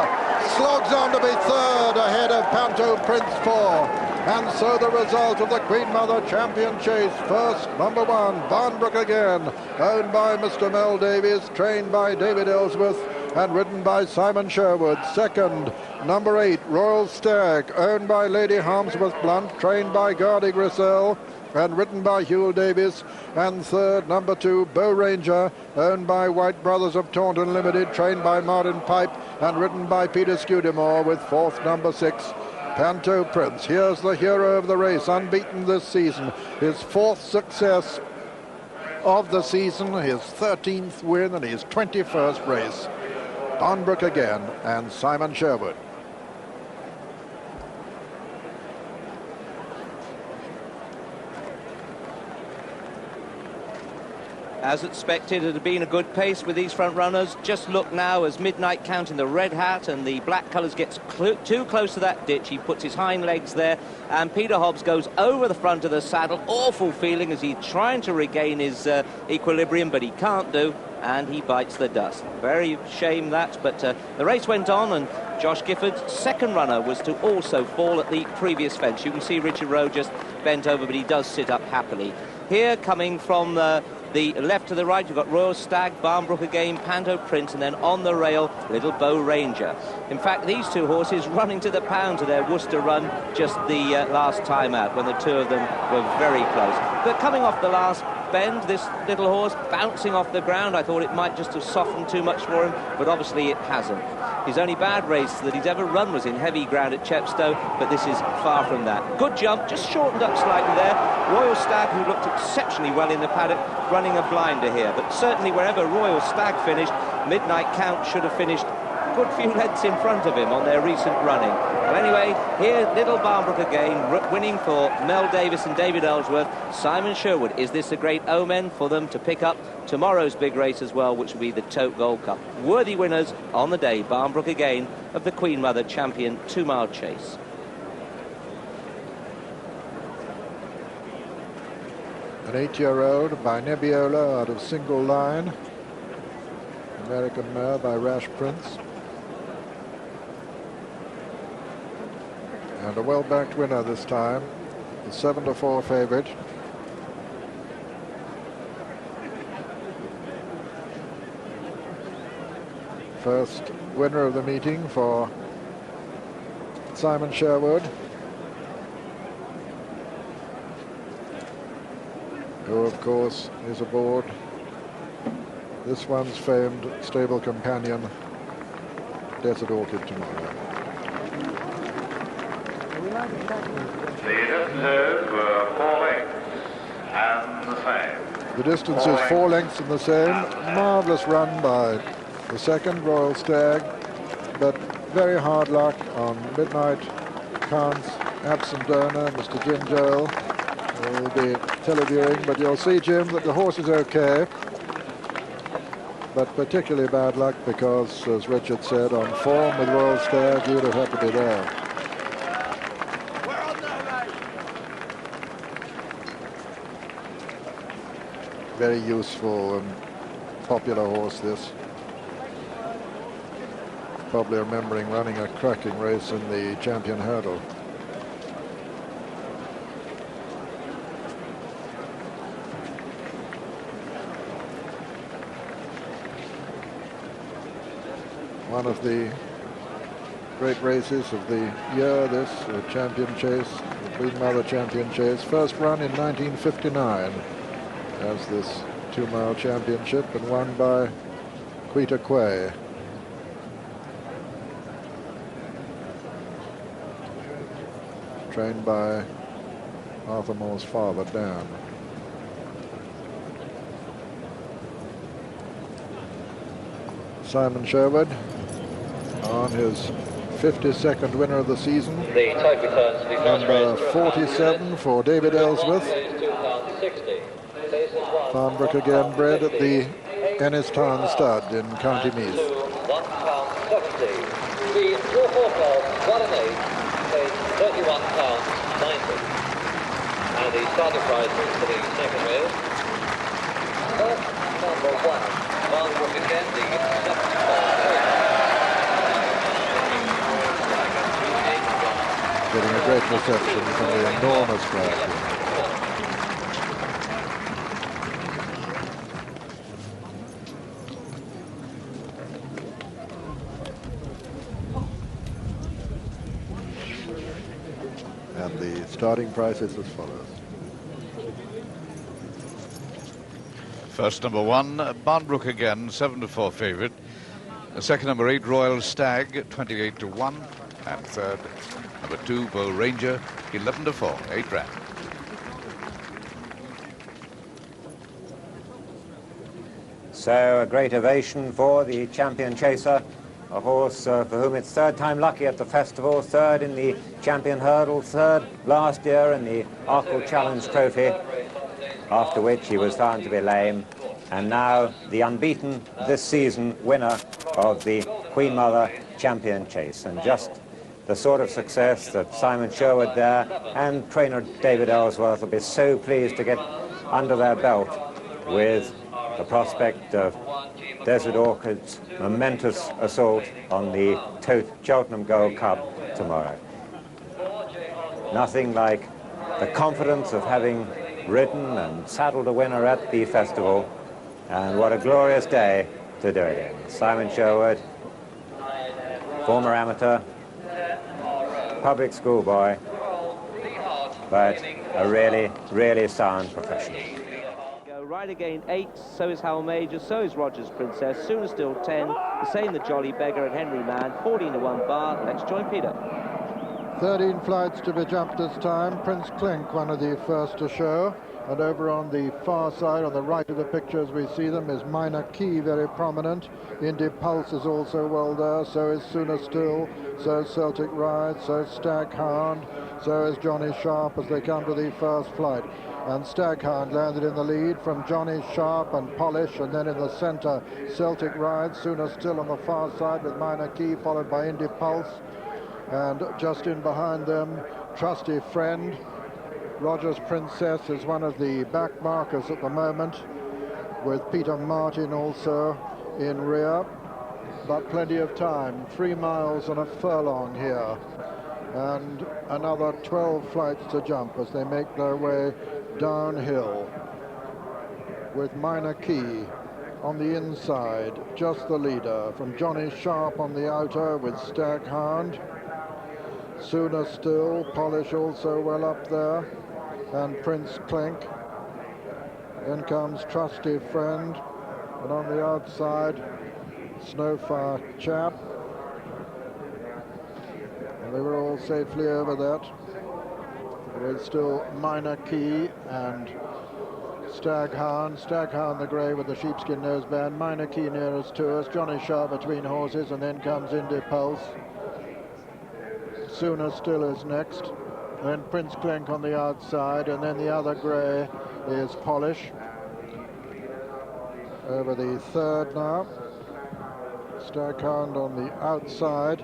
slogs on to be third ahead of Panto Prince four. And so the result of the Queen Mother Champion Chase. First, number one, Barnbrook again, owned by Mr. Mel Davies, trained by David Ellsworth, and ridden by Simon Sherwood. Second, number 8, Royal Stag, owned by Lady Harmsworth Blunt, trained by Gardy Grisel, and ridden by Hugh Davies. And third, number 2, Bow Ranger, owned by White Brothers of Taunton Limited, trained by Martin Pipe, and ridden by Peter Scudamore, with fourth, number 6, Panto Prince. Here's the hero of the race, unbeaten this season. His fourth success of the season, his 13th win, and his 21st race. Barnbrook again, and Simon Sherwood. As expected, it had been a good pace with these front runners. Just look now as Midnight Count in the red hat and the black colours gets too close to that ditch. He puts his hind legs there, and Peter Hobbs goes over the front of the saddle. Awful feeling as he's trying to regain his equilibrium, but he can't do, and he bites the dust. Very shame that, but the race went on, and Josh Gifford's second runner was to also fall at the previous fence. You can see Richard Rowe just bent over, but he does sit up happily. Here, coming from the left to the right, you've got Royal Stag, Barnbrook again, Panto Prince, and then on the rail, Little Bow Ranger. In fact, these two horses running to the pound to their Worcester run just the last time out, when the two of them were very close. But coming off the last bend, this little horse bouncing off the ground, I thought it might just have softened too much for him, but obviously it hasn't. His only bad race that he's ever run was in heavy ground at Chepstow, but this is far from that. Good jump, just shortened up slightly there. Royal Stag, who looked exceptionally well in the paddock, running a blinder here, but certainly wherever Royal Stag finished, Midnight Count should have finished a good few lengths in front of him on their recent running. Well, anyway, here Little Barnbrook again, winning for Mel Davis and David Ellsworth. Simon Sherwood, is this a great omen for them to pick up tomorrow's big race as well, which will be the Tote Gold Cup? Worthy winners on the day, Barnbrook again, of the Queen Mother Champion 2-mile chase. An 8-year-old by Nebbiolo out of Single Line. American mare by Rash Prince. And a well-backed winner this time, the 7-4 favourite. First winner of the meeting for Simon Sherwood, who of course is aboard this one's famed stable companion, Desert Orchid, tomorrow. The distances were 4 lengths and the same. The distance is 4 lengths and the same. Marvellous run by the second, Royal Stag, but very hard luck on Midnight Count's absent owner, Mr. Jim Joel. We'll be televiewing, but you'll see, Jim, that the horse is okay, but particularly bad luck because, as Richard said, on form with Royal Stag, you'd have had to be there. Very useful and popular horse, this. Probably remembering running a cracking race in the Champion Hurdle. One of the great races of the year, this champion chase, the Queen Mother champion chase. First run in 1959 as this 2-mile championship, and won by Quita Quay. Trained by Arthur Moore's father, Dan. Simon Sherwood on his 52nd winner of the season. The tide returns to the Number 47 for David Ellsworth. Farnbrook again bred at the Ennistown Stud in County Meath. £1.70. The draw 4 class, 1 and 8, pays £31.90. And the starting price for the second race. First, number 1, Farnbrook again, the 7th Getting a great reception from the enormous crowd here. And the starting price is as follows. First, number 1, Barnbrook again, 7-4 favourite. Second, number 8, Royal Stag, 28-1. And third, number 2, Bull Ranger, 11-4, 8 rand. So a great ovation for the champion chaser, a horse for whom it's third time lucky at the festival, third in the champion hurdle, third last year in the Arkle Challenge Trophy, after which he was found to be lame, and now the unbeaten this season winner of the Queen Mother Champion Chase. And just the sort of success that Simon Sherwood there and trainer David Ellsworth will be so pleased to get under their belt with the prospect of Desert Orchid's momentous assault on the Cheltenham Gold Cup tomorrow. Nothing like the confidence of having ridden and saddled a winner at the festival, and what a glorious day to do it in. Simon Sherwood, former amateur, public school boy, but a really, really sound professional. Right again, 8, so is Howell Major, so is Rogers Princess, Sooner Still 10, the same the Jolly Beggar and Henry Man, 14-1 bar. Let's join Peter. 13 flights to be jumped this time. Prince Clink, one of the first to show. And over on the far side, on the right of the picture as we see them, is Minor Key, very prominent. Indy Pulse is also well there, so is Sooner Still, so is Celtic Ride, so is Stag Hound, so is Johnny Sharp as they come to the first flight. And Stag Hound landed in the lead from Johnny Sharp and Polish, and then in the center, Celtic Ride, Sooner Still on the far side with Minor Key, followed by Indy Pulse. And just in behind them, Trusty Friend. Rogers Princess is one of the back markers at the moment, with Peter Martin also in rear. But plenty of time, 3 miles and a furlong here. And another 12 flights to jump as they make their way downhill, with Minor Key on the inside, just the leader, from Johnny Sharp on the outer with Stag Hound. Sooner Still, Polish also well up there, and Prince Clink. Then comes Trusty Friend, and on the outside, Snowfire Chap. And they were all safely over that. With still Minor Key and Stag Hound the grey with the sheepskin noseband, Minor Key nearest to us, Johnny Sharp between horses, and then comes Indy Pulse. Sooner Still is next, then Prince Clink on the outside, and then the other grey is Polish. Over the third now, Stag Hound on the outside.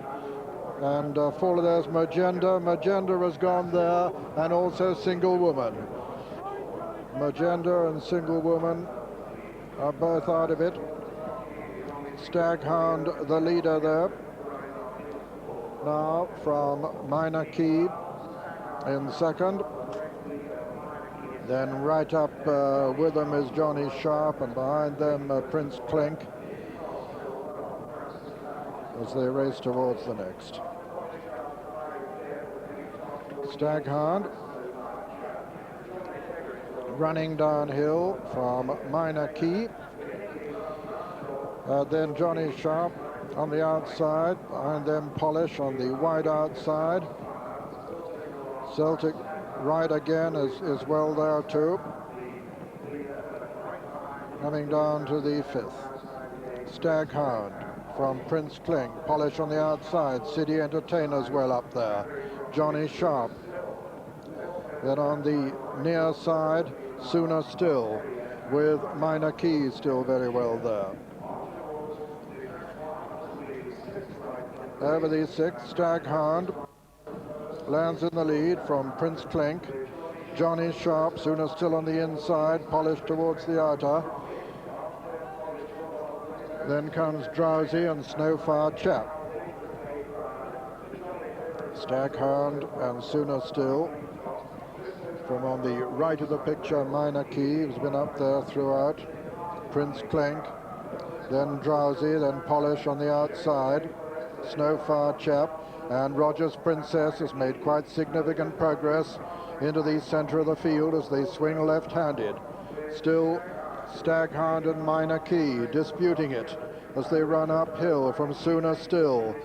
And four of those Magenta has gone there, and also Single Woman. Magenta and Single Woman are both out of it. Stag Hound, the leader there. Now from Minor Key in second. Then right up with them is Johnny Sharp, and behind them Prince Clink, as they race towards the next. Staghound running downhill from Minor Key. Then Johnny Sharp on the outside, behind them Polish on the wide outside. Celtic right again is well there too. Coming down to the 5th. Staghound from Prince Clink. Polish on the outside. City Entertainers well up there. Johnny Sharp. Then on the near side, Sooner Still, with Minor Key still very well there. Over the 6th, Staghound lands in the lead from Prince Clink. Johnny Sharp, Sooner Still on the inside, Polish towards the outer. Then comes Drowsy and Snowfire Chap. Staghound and Sooner Still. From on the right of the picture, Minor Key, who's been up there throughout. Prince Clink, then Drowsy, then Polish on the outside. Snowfire Chap, and Rogers Princess has made quite significant progress into the center of the field as they swing left-handed. Still Staghound and Minor Key disputing it as they run uphill from Sooner Still.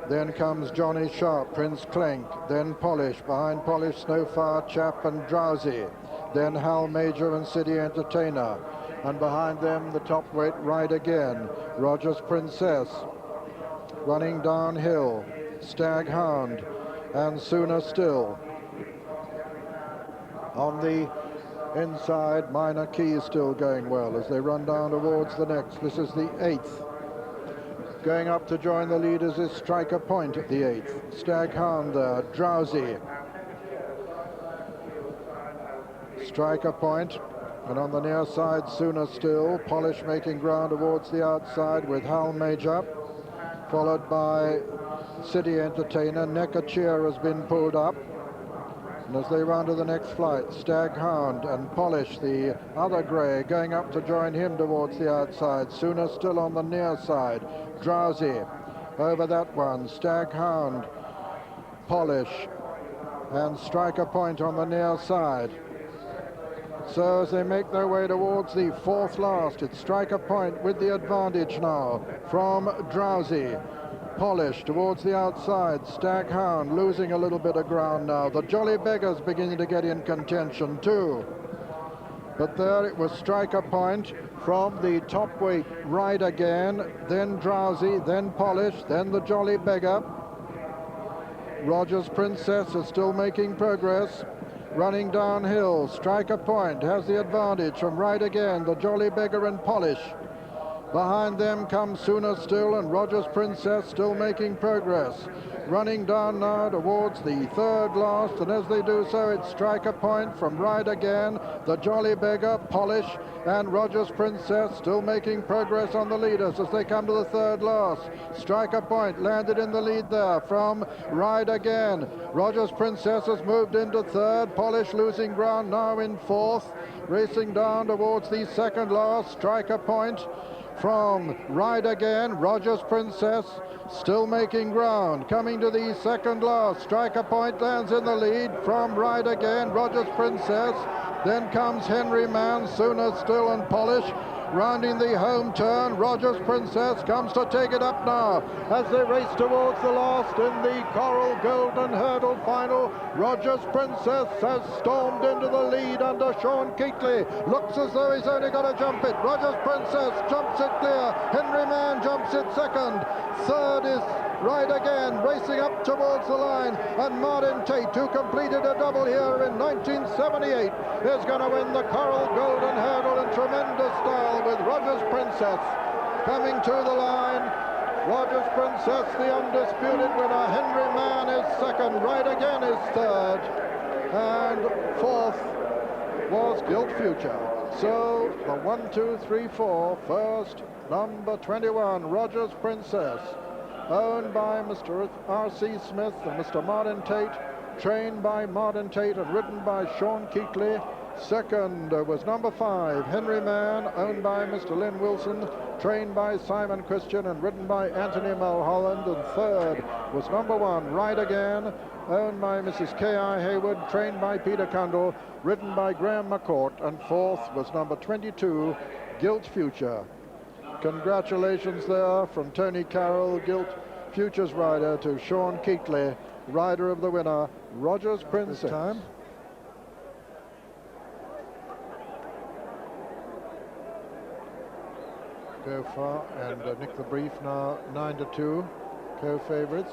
Then comes Johnny Sharp, Prince Clink, then Polish, behind Polish, Snowfire Chap and Drowsy, then Hal Major and City Entertainer, and behind them the top weight Ride Again, Rogers Princess. Running downhill, Staghound and Sooner Still. On the inside, Minor Key still going well as they run down towards the next. This is the 8th. Going up to join the leaders is Striker Point at the 8th. Staghound there, Drowsy. Striker Point, and on the near side, Sooner Still. Polish making ground towards the outside with Hal Major, followed by City Entertainer. Necker Cheer has been pulled up. And as they run to the next flight, Staghound and Polish, the other grey, going up to join him towards the outside. Sooner Still on the near side. Drowsy over that one. Staghound, Polish, and Striker Point on the near side. So as they make their way towards the 4th last, it's Striker Point with the advantage now from Drowsy. Polish towards the outside. Staghound losing a little bit of ground now. The Jolly Beggars beginning to get in contention too. But there it was Striker Point from the top weight Ride Again, then Drowsy, then Polish, then the Jolly Beggar. Rogers Princess is still making progress. Running downhill, Striker Point has the advantage from Ride Again, the Jolly Beggar and Polish. Behind them comes Sooner Still and Rogers Princess still making progress. Running down now towards the 3rd last, and as they do so, it's Striker Point from Ride Again, the Jolly Beggar, Polish, and Rogers Princess still making progress on the leaders as they come to the 3rd last. Striker Point landed in the lead there from Ride Again. Rogers Princess has moved into 3rd, Polish losing ground now in 4th, racing down towards the 2nd last. Striker Point from Ride Again, Rogers Princess still making ground. Coming to the 2nd last, Striker Point lands in the lead from Ride Again, Rogers Princess. Then comes Henry Mann, Sooner Still and Polish. Rounding the home turn, Rogers Princess comes to take it up now as they race towards the last in the Coral Golden Hurdle final. Rogers Princess has stormed into the lead under Sean Keatley. Looks as though he's only got to jump it. Rogers Princess jumps it clear. Henry Mann jumps it 2nd. 3rd is Ride Again, racing up towards the line, and Martin Tate, who completed a double here in 1978, is going to win the Coral Golden Hurdle in tremendous style with Rogers Princess coming to the line. Rogers Princess, the undisputed winner. Henry Mann is 2nd, Ride Again is 3rd, and 4th was Gilt Future. So the 1, 2, 3, 4, first number 21, Rogers Princess, owned by Mr. R.C. Smith and Mr. Martin Tate, trained by Martin Tate and ridden by Sean Keatley, Second was number 5, Henry Mann, owned by Mr. Lynn Wilson, trained by Simon Christian and ridden by Anthony Mulholland. And third was number 1, Ride Again, owned by Mrs. K.I. Hayward, trained by Peter Cundall, ridden by Graham McCourt. And fourth was number 22, Gilt Future. Congratulations there from Tony Carroll, Gilt Future's rider, to Sean Keatley, rider of the winner, Rogers Princess. Time. Go Far and Nick the Brief now 9-2, co-favourites.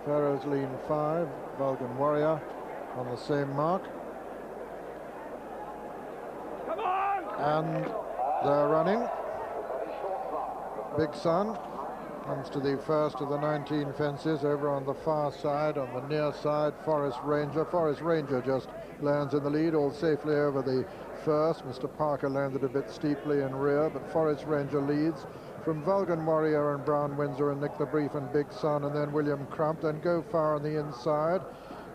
Pharaoh's Lean 5, Vulcan Warrior on the same mark. Come on! And they're running. Big Sun comes to the first of the 19 fences over on the far side, on the near side. Forest Ranger. Forest Ranger just lands in the lead, all safely over the first. Mr. Parker landed a bit steeply in rear, but Forest Ranger leads from Vulcan Warrior and Brown Windsor and Nick the Brief and Big Sun, and then William Crump. Then Go Far on the inside.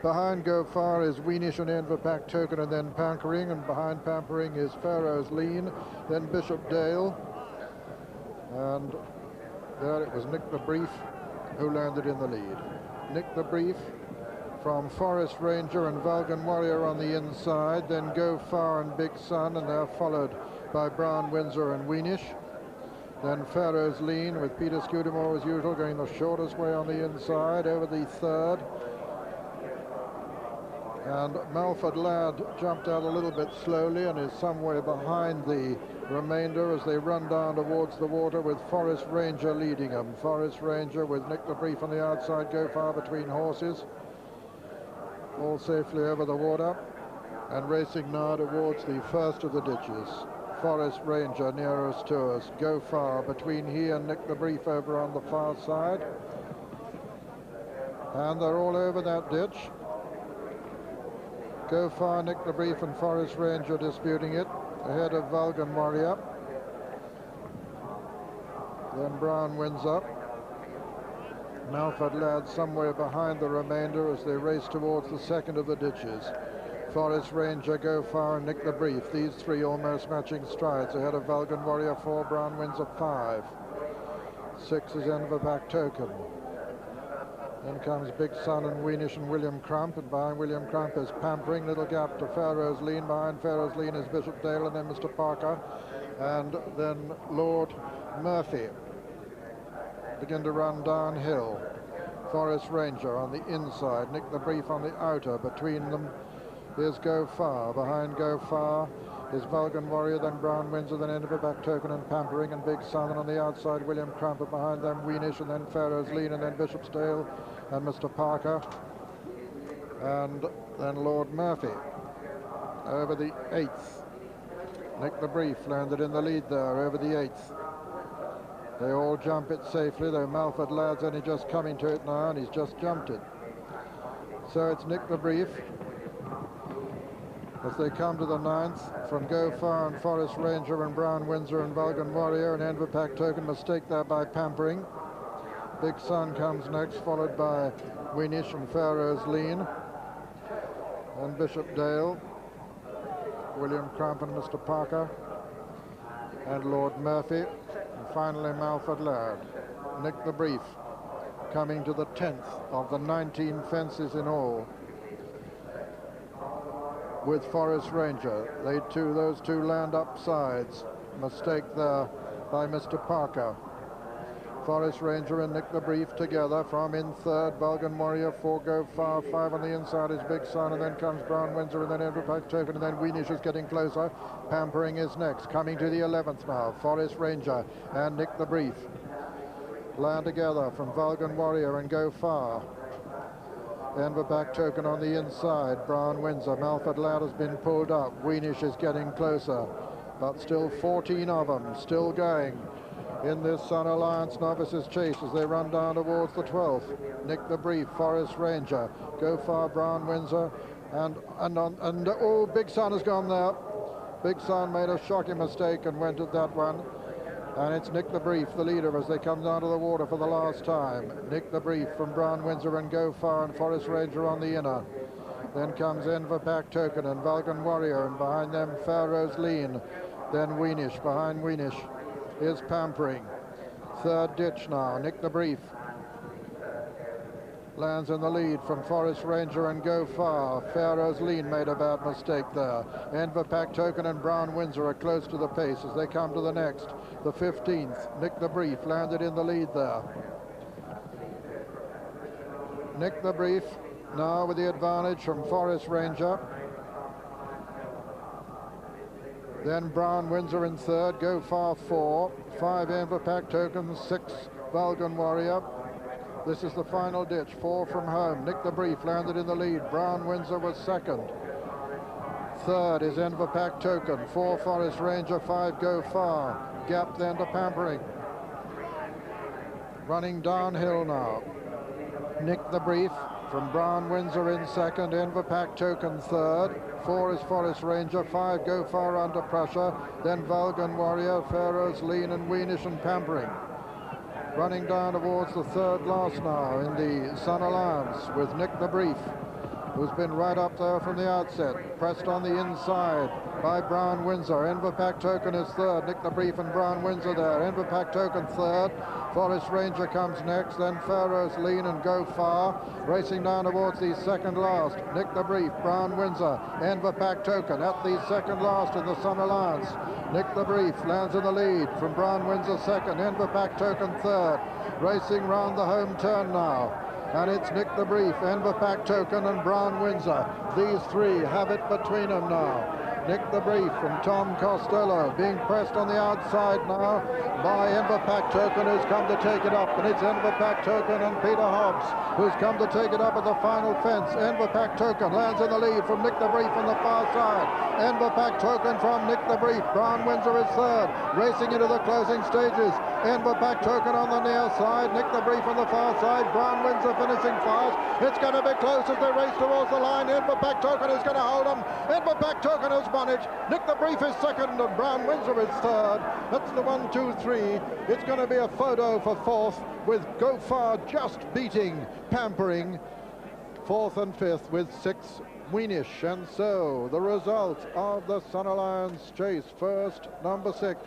Behind Go Far is Weenish and Enverpack Token, and then Pampering, and behind Pampering is Pharaoh's Lean, then Bishop Dale, and there it was Nick the Brief who landed in the lead. Nick the Brief from Forest Ranger and Vulcan Warrior on the inside, then Go Far and Big Sun, and they're followed by Brown Windsor and Weenish. Then Pharaoh's Lean with Peter Scudamore as usual going the shortest way on the inside over the third. And Malford Ladd jumped out a little bit slowly and is somewhere behind the remainder as they run down towards the water, with Forest Ranger leading them. Forest Ranger with Nick the Brief on the outside, Go Far between horses, all safely over the water and racing now towards the first of the ditches. Forest Ranger nearest to us, Go Far between he and Nick the Brief over on the far side, and they're all over that ditch. Go Far, Nick the Brief and Forest Ranger disputing it, ahead of Vulcan Warrior. Then Brown wins up. Malford Ladd somewhere behind the remainder as they race towards the second of the ditches. Forest Ranger, Go Far and Nick the Brief, these three almost matching strides, ahead of Vulcan Warrior 4, Brown Windsor 5. 6 is Enverback Token. Then comes Big Sun and Weenish and William Crump, and behind William Crump is Pampering, little gap to Pharaoh's Lean. Behind Pharaoh's Lean is Bishop Dale, and then Mr. Parker, and then Lord Murphy begin to run downhill. Forest Ranger on the inside, Nick the Brief on the outer. Between them is Go Far. Behind Go Far is Vulcan Warrior, then Brown Windsor, then Enverback Token and Pampering and Big Sun, and on the outside William Crump, and behind them Weenish, and then Pharaoh's Lean, and then Bishop's Dale and Mr. Parker, and then Lord Murphy over the 8th. Nick the Brief landed in the lead there over the 8th. They all jump it safely, though Malford Ladd's only just coming to it now, and he's just jumped it. So it's Nick the Brief as they come to the 9th, from Go Far and Forest Ranger and Brown Windsor and Vulcan Warrior and Enverpack Token. Mistake there by Pampering. Big Sun comes next, followed by Weenish and Pharaoh's Lean and Bishop Dale, William Crump and Mr. Parker and Lord Murphy, and finally Malford Ladd. Nick the Brief coming to the 10th of the 19 fences in all, with Forest Ranger. Those two land up sides. Mistake there by Mr. Parker. Forest Ranger and Nick the Brief together. From in third, Vulcan Warrior, 4 Go Far, 5 on the inside is Big Sun, and then comes Brown Windsor, and then Enverpack Token, and then Weenish is getting closer. Pampering is next, coming to the 11th now. Forest Ranger and Nick the Brief land together from Vulcan Warrior and Go Far. Enverback Token on the inside, Brown Windsor. Malford Ladd has been pulled up. Weenish is getting closer, but still 14 of them still going in this Sun Alliance Novices Chase as they run down towards the 12th. Nick the Brief, Forest Ranger, Go Far, Brown Windsor, and oh, Big Sun has gone there. Big Sun made a shocking mistake and went at that one. And it's Nick the Brief, the leader, as they come down to the water for the last time. Nick the Brief from Brown Windsor and Go Far and Forest Ranger on the inner. Then comes Enverpack Token and Vulcan Warrior, and behind them Pharaoh's Lean. Then Weenish. Behind Weenish is Pampering. Third ditch now. Nick the Brief lands in the lead from Forest Ranger and Go Far. Pharaoh's Lean made a bad mistake there. Enverpack Token and Brown Windsor are close to the pace as they come to the next. The 15th, Nick the Brief landed in the lead there. Nick the Brief now with the advantage from Forest Ranger. Then Brown Windsor in third, Go Far 4, 5 Enverpack Token, 6 Vulcan Warrior. This is the final ditch, 4 from home. Nick the Brief landed in the lead. Brown Windsor was second. Third is Enverpack Token, 4 Forest Ranger, 5 Go Far. Gap then to Pampering. Running downhill now. Nick the Brief from Brown Windsor in second, Enverpack Token third. 4 is Forest Ranger, 5 Go Far under pressure. Then Vulcan Warrior, Pharaoh's Lean and Weenish and Pampering. Running down towards the third last now in the Sun Alliance with Nick the Brief, who's been right up there from the outset. Pressed on the inside by Brown Windsor. Enverpack Token is third. Nick the Brief and Brown Windsor there. Enverpack Token third. Forest Ranger comes next. Then Pharaoh's Lean and Go Far. Racing down towards the second last. Nick the Brief, Brown Windsor, Enverpack Token at the second last in the Sun Alliance. Nick the Brief lands in the lead from Brown Windsor second. Enverpack Token third. Racing round the home turn now. And it's Nick the Brief, Enverpack Token and Brown Windsor. These three have it between them now. Nick the Brief from Tom Costello being pressed on the outside now by Enverpack Token, who's come to take it up. And it's Enverpack Token and Peter Hobbs who's come to take it up at the final fence. Enverpack Token lands in the lead from Nick the Brief on the far side. Enverpack Token from Nick the Brief. Brown Windsor is third, racing into the closing stages. Enverpack Token on the near side, Nick the Brief on the far side. Brown Windsor finishing fast. It's going to be close as they race towards the line. Enverpack Token is going to hold them. Enverpack Token has won it. Nick the Brief is second and Brown Windsor is third. That's the 1, 2, 3. It's going to be a photo for fourth with Go Far just beating Pampering. Fourth and fifth with 6 Weenish. And so the result of the Sun Alliance chase. First, number 6.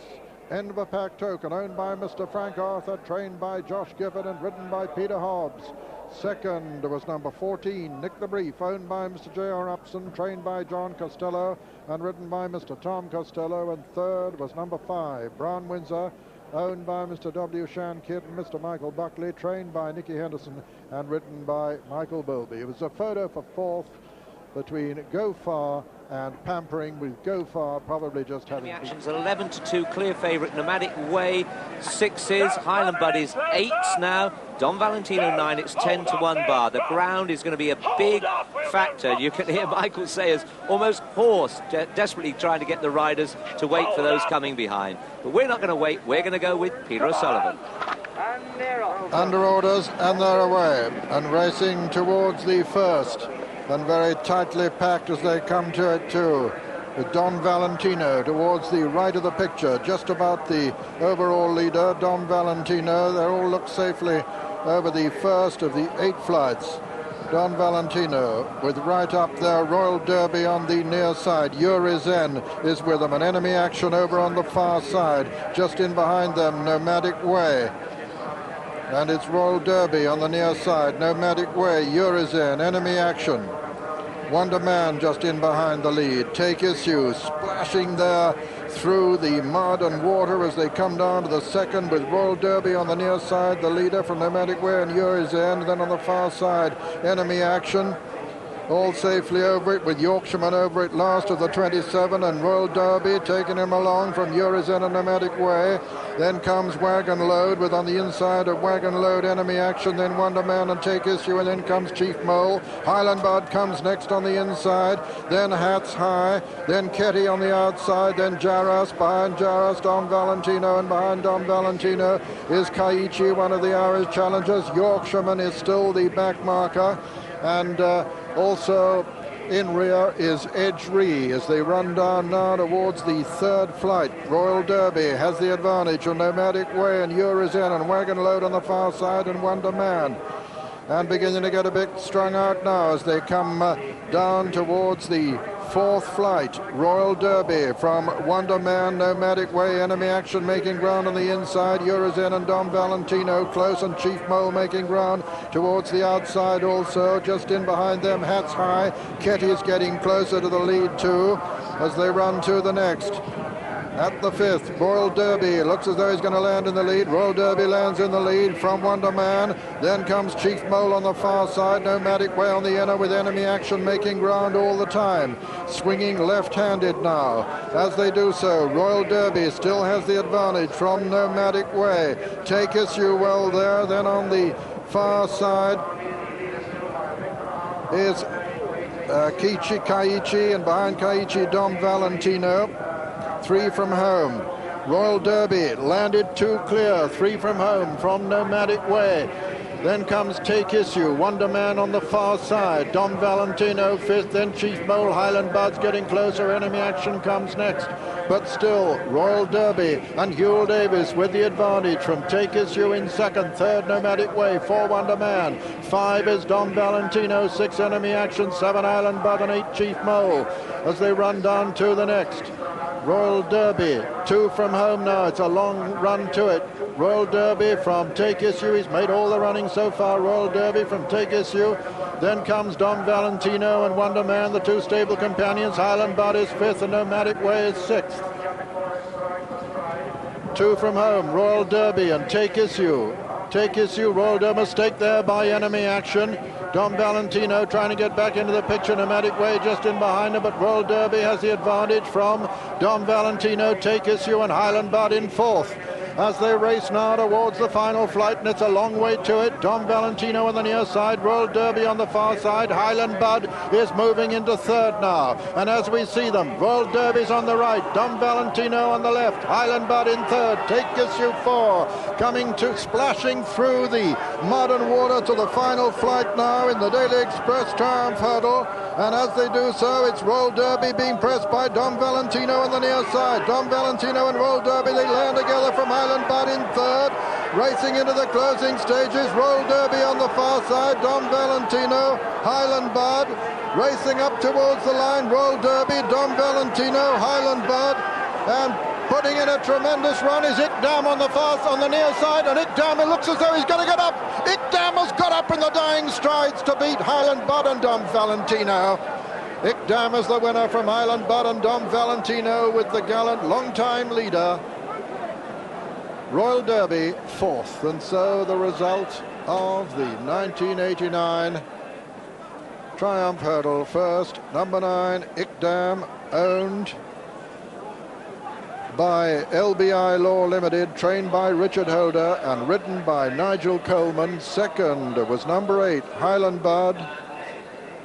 Enverpack Token, owned by Mr. Frank Arthur, trained by Josh Gifford and ridden by Peter Hobbs. Second was number 14, Nick the Brief, owned by Mr. J.R. Upson, trained by John Costello and ridden by Mr. Tom Costello. And third was number 5, Brown Windsor, owned by Mr. W. Shan Kidd and Mr. Michael Buckley, trained by Nicky Henderson and ridden by Michael Bilby. It was a photo for fourth between Go Far and Pampering, with Go Far probably just having... The action's 11-2, clear favourite, Nomadic Way, 6s, Highland Buddies 8s now, Don Valentino 9, it's 10-1 bar. The ground is going to be a big factor. You can hear Michael Sayers almost hoarse, desperately trying to get the riders to wait for those coming behind. But we're not going to wait, we're going to go with Peter O'Sullivan. Under orders, and they're away, and racing towards the first. And very tightly packed as they come to it too, with Don Valentino towards the right of the picture, just about the overall leader, Don Valentino. They all look safely over the first of the 8 flights. Don Valentino with right up there Royal Derby on the near side. Urizen is with them, and enemy action over on the far side. Just in behind them, Nomadic Way. And it's Royal Derby on the near side. Nomadic Way, Urizen, enemy action. Wonder Man just in behind the lead. Take Issue splashing there through the mud and water as they come down to the second, with Royal Derby on the near side, the leader from Nomadic Way and Urizen. And then on the far side, enemy action. All safely over it, with Yorkshireman over it last of the 27, and Royal Derby taking him along from Urizen and Nomadic Way. Then comes Wagon Load, with on the inside of Wagon Load enemy action, then Wonder Man and Take Issue, and then comes Chief Mole. Highland Bud comes next on the inside, then Hats High, then Ketty on the outside, then Jarras. Behind Jarras, Don Valentino, and behind Don Valentino is Kaiichi, one of the Irish challengers. Yorkshireman is still the back marker, and also in rear is Edge Ree as they run down now towards the third flight. Royal Derby has the advantage of Nomadic Way and Urizen, and Wagon Load on the far side and Wonder Man. and beginning to get a bit strung out now as they come down towards the fourth flight. Royal Derby from Wonder Man, Nomadic Way, Enemy Action making ground on the inside. Eurazin and Dom Valentino close, and Chief Mole making ground towards the outside also. Just in behind them, Hats High. Ketty is getting closer to the lead too as they run to the next. At the fifth, Royal Derby looks as though he's going to land in the lead. Royal Derby lands in the lead from Wonder Man. Then comes Chief Mole on the far side. Nomadic Way on the inner with Enemy Action making ground all the time. Swinging left-handed now. As they do so, Royal Derby still has the advantage from Nomadic Way. Take Issue well there. Then on the far side is Kaiichi, and behind Kaiichi, Dom Valentino. 3 from home. Royal Derby landed 2 clear, 3 from home from Nomadic Way. Then comes Take Issue, Wonder Man on the far side. Dom Valentino 5th, then Chief Mole, Highland Bud's getting closer. Enemy Action comes next. But still, Royal Derby and Huel Davis with the advantage from Take Issue in 2nd, 3rd Nomadic Way, 4 Wonder Man, 5 is Dom Valentino, 6 Enemy Action, 7 Highland Bud and 8 Chief Mole as they run down to the next. Royal Derby, 2 from home now. It's a long run to it. Royal Derby from Take Issue. He's made all the running so far. Royal Derby from Take Issue. Then comes Dom Valentino and Wonder Man, the 2 stable companions. Highland Bud is 5th and Nomadic Way is 6th. 2 from home, Royal Derby and Take Issue. Take Issue, Royal Derby, mistake there by Enemy Action. Dom Valentino trying to get back into the picture. Nomadic Way just in behind him, but Royal Derby has the advantage from Dom Valentino, Take Issue and Highland Bud in 4th. As they race now towards the final flight, and it's a long way to it. Dom Valentino on the near side, Royal Derby on the far side. Highland Bud is moving into 3rd now. And as we see them, Royal Derby's on the right, Dom Valentino on the left, Highland Bud in 3rd, Take Issue 4, coming to splashing through the mud and water to the final flight now in the Daily Express Triumph Hurdle. And as they do so, it's Royal Derby being pressed by Dom Valentino on the near side. Dom Valentino and Royal Derby, they land together from Highland Bud in 3rd. Racing into the closing stages, Royal Derby on the far side, Dom Valentino, Highland Bud. Racing up towards the line, Royal Derby, Dom Valentino, Highland Bud. And putting in a tremendous run is Ikdam on the near side, and Ikdam, it looks as though he's going to get up. Ikdam has got up in the dying strides to beat Highland Bud and Dom Valentino. Ikdam is the winner from Highland Bud and Dom Valentino with the gallant long-time leader. Royal Derby 4th, and so the result of the 1989 Triumph Hurdle. First, number 9, Ikdam, owned by LBI Law Limited, trained by Richard Holder and ridden by Nigel Coleman. Second was number 8, Highland Bud,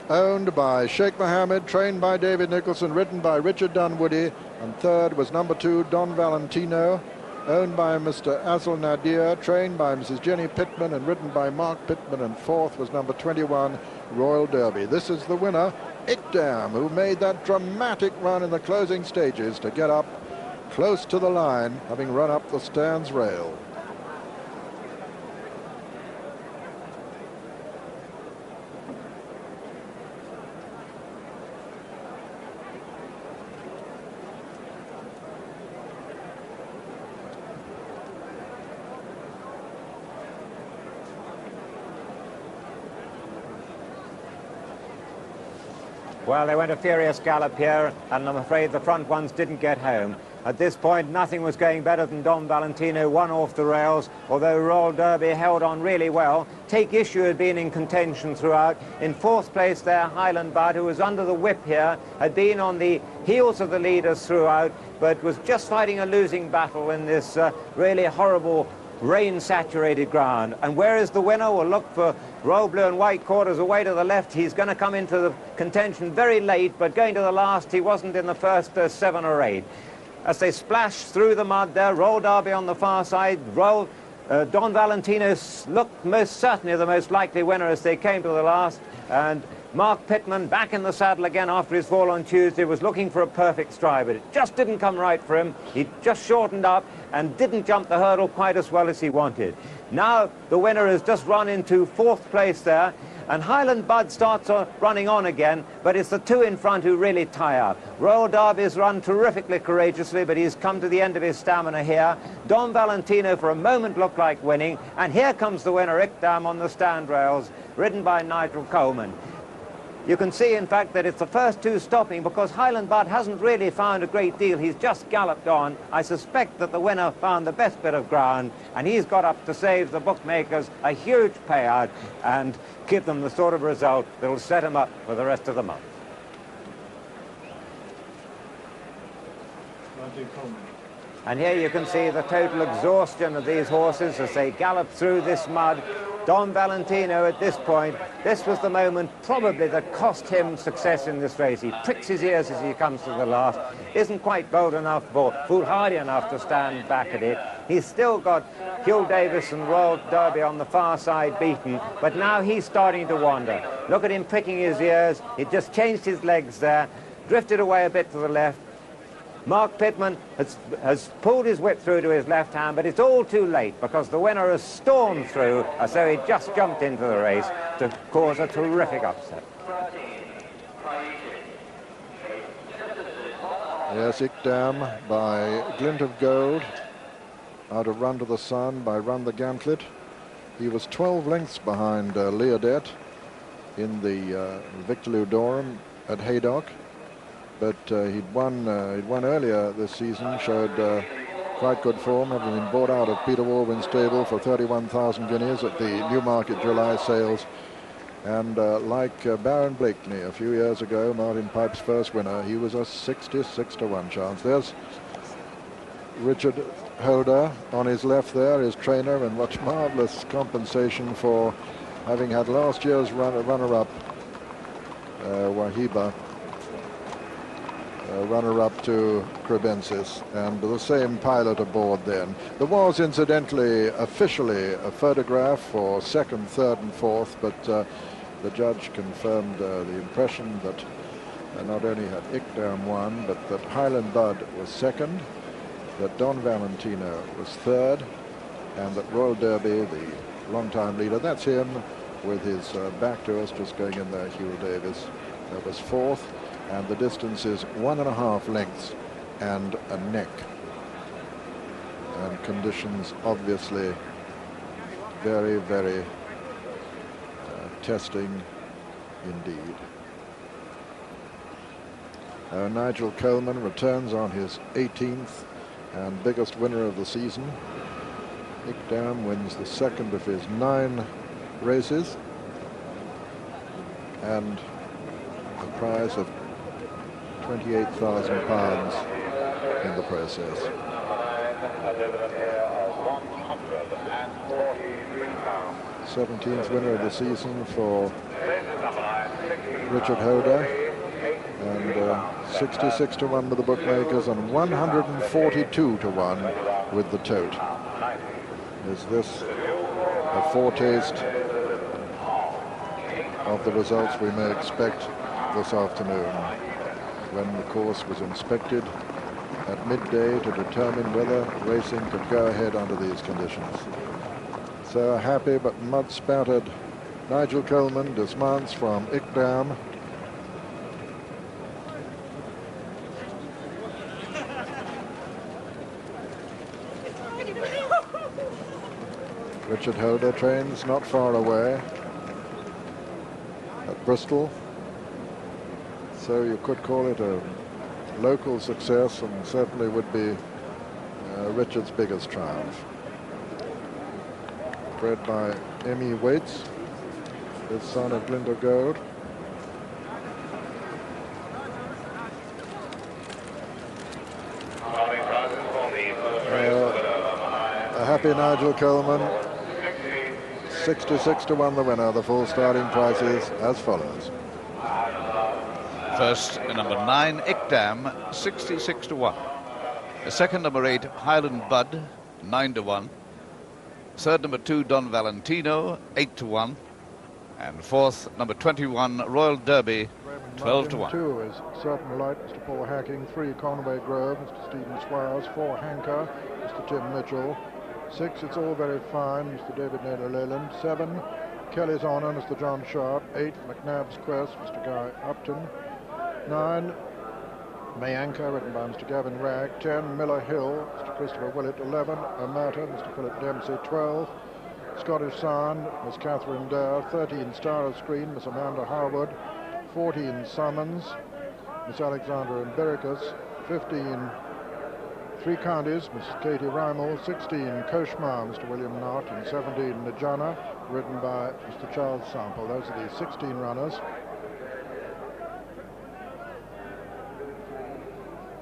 owned by Sheikh Mohammed, trained by David Nicholson, ridden by Richard Dunwoody. And third was number 2, Don Valentino, owned by Mr. Azul Nadir, trained by Mrs. Jenny Pittman and ridden by Mark Pittman. And fourth was number 21, Royal Derby. This is the winner, Ikdam, who made that dramatic run in the closing stages to get up close to the line, having run up the stands rail. Well, they went a furious gallop here, and I'm afraid the front ones didn't get home. At this point, nothing was going better than Dom Valentino, one off the rails, although Royal Derby held on really well. Take Issue had been in contention throughout. In 4th place there, Highland Bud, who was under the whip here, had been on the heels of the leaders throughout, but was just fighting a losing battle in this really horrible rain-saturated ground. And where is the winner? We'll look for Royal Blue and White quarters away to the left. He's going to come into the contention very late, but going to the last, he wasn't in the first 7 or 8. As they splash through the mud there, Royal Derby on the far side, Don Valentino looked most certainly the most likely winner as they came to the last, and Mark Pittman, back in the saddle again after his fall on Tuesday, was looking for a perfect stride, but it just didn't come right for him. He just shortened up and didn't jump the hurdle quite as well as he wanted. Now the winner has just run into 4th place there, and Highland Bud starts running on again, but it's the 2 in front who really tie up. Royal Derby's run terrifically courageously, but he's come to the end of his stamina here. Don Valentino for a moment looked like winning, and here comes the winner, Ickdam, on the stand rails, ridden by Nigel Coleman. You can see, in fact, that it's the first 2 stopping because Highland Bud hasn't really found a great deal. He's just galloped on. I suspect that the winner found the best bit of ground, and he's got up to save the bookmakers a huge payout and give them the sort of result that will set him up for the rest of the month. And here you can see the total exhaustion of these horses as they gallop through this mud. Don Valentino at this point, this was the moment probably that cost him success in this race. He pricks his ears as he comes to the last, isn't quite bold enough or foolhardy enough to stand back at it. He's still got Hugh Davis and Royal Derby on the far side beaten, but now he's starting to wander. Look at him pricking his ears. It just changed his legs there, drifted away a bit to the left. Mark Pittman has pulled his whip through to his left hand, but it's all too late because the winner has stormed through as though he just jumped into the race to cause a terrific upset. Yes, Ickdam by Glint of Gold, out of Run to the Sun by Run the Gantlet. He was 12 lengths behind Leodet in the Victor Ludorum at Haydock. But he'd won earlier this season, showed quite good form, having been bought out of Peter Walwyn's stable for 31,000 guineas at the Newmarket July sales. And like Baron Blakeney a few years ago, Martin Pipe's first winner, he was a 66-to-1 chance. There's Richard Holder on his left there, his trainer, and much marvellous compensation for having had last year's runner-up, Wahiba, runner-up to Crebensis, and the same pilot aboard then. There was incidentally officially a photograph for 2nd, 3rd and 4th, but the judge confirmed the impression that not only had Ickdam won, but that Highland Bud was 2nd, that Don Valentino was 3rd, and that Royal Derby, the long-time leader, that's him with his back to us, just going in there, Hugh Davis, was 4th. And the distance is 1.5 lengths and a neck. And conditions obviously very, very testing indeed. Nigel Coleman returns on his 18th and biggest winner of the season. Ickdam wins the 2nd of his 9 races and a prize of £28,000 in the process. 17th winner of the season for Richard Holder, and 66-to-1 with the bookmakers and 142-to-1 with the tote. Is this a foretaste of the results we may expect this afternoon, when the course was inspected at midday to determine whether racing could go ahead under these conditions? So a happy but mud-spattered Nigel Coleman dismounts from Ickdam. Richard Holder trains not far away at Bristol, so you could call it a local success, and certainly would be Richard's biggest triumph. Bred by Emmy Waits, the son of Glint of Gold. A happy Nigel Coleman, 66-to-1 the winner. The full starting prices as follows. First, number 9, Ickdam, 66-to-1. Second, number 8, Highland Bud, 9-to-1. Third, number 2, Don Valentino, 8-to-1. And fourth, number 21, Royal Derby, 12 to 1. 2 is Certain Light, Mr. Paul Hacking. 3, Conway Grove, Mr. Stephen Squires. 4, Hanker, Mr. Tim Mitchell. 6, It's All Very Fine, Mr. David Naylor Leyland. 7, Kelly's Honour, Mr. John Sharp. 8, McNabb's Quest, Mr. Guy Upton. 9, Mayanka, written by Mr. Gavin Ragg. 10, Miller Hill, Mr. Christopher Willett. 11, Amata, Mr. Philip Dempsey. 12, Scottish Sound, Miss Catherine Dare. 13, Star of Screen, Miss Amanda Harwood. 14, Summons, Miss Alexandra Imbericus. 15, Three Counties, Miss Katie Rymel. 16, Koshmar, Mr. William Knott. And 17, Najana, written by Mr. Charles Sample. Those are the 16 runners.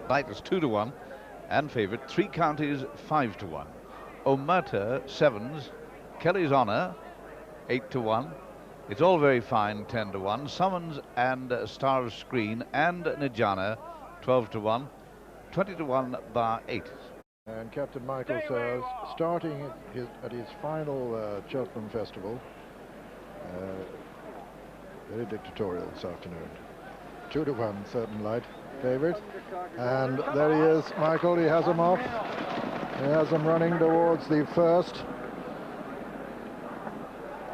Light is 2 to 1, and favourite 3 Counties 5 to 1. Omerta 7s, Kelly's Honour 8 to 1. It's All Very Fine 10 to 1. Summons and Star of Screen and Nijana 12 to 1. 20 to 1 bar 8. And Captain Michael says, starting at his final Cheltenham Festival, very dictatorial this afternoon. 2 to 1, Certain Light favourite. And there he is, Michael. He has them off. He has them running towards the first.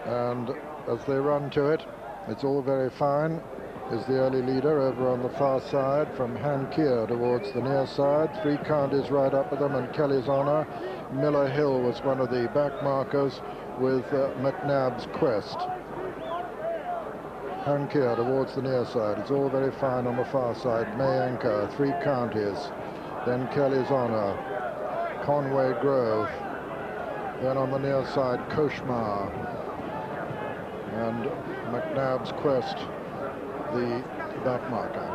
And as they run to it, It's All Very Fine is the early leader over on the far side from Hankier towards the near side. Three Counties right up with them, and Kelly's Honour. Miller Hill was one of the back markers with McNabb's Quest. Hankier towards the near side. It's All Very Fine on the far side. Mayanka, Three Counties. Then Kelly's Honour. Conway Grove. Then on the near side, Koshmar. And McNabb's Quest, the back marker.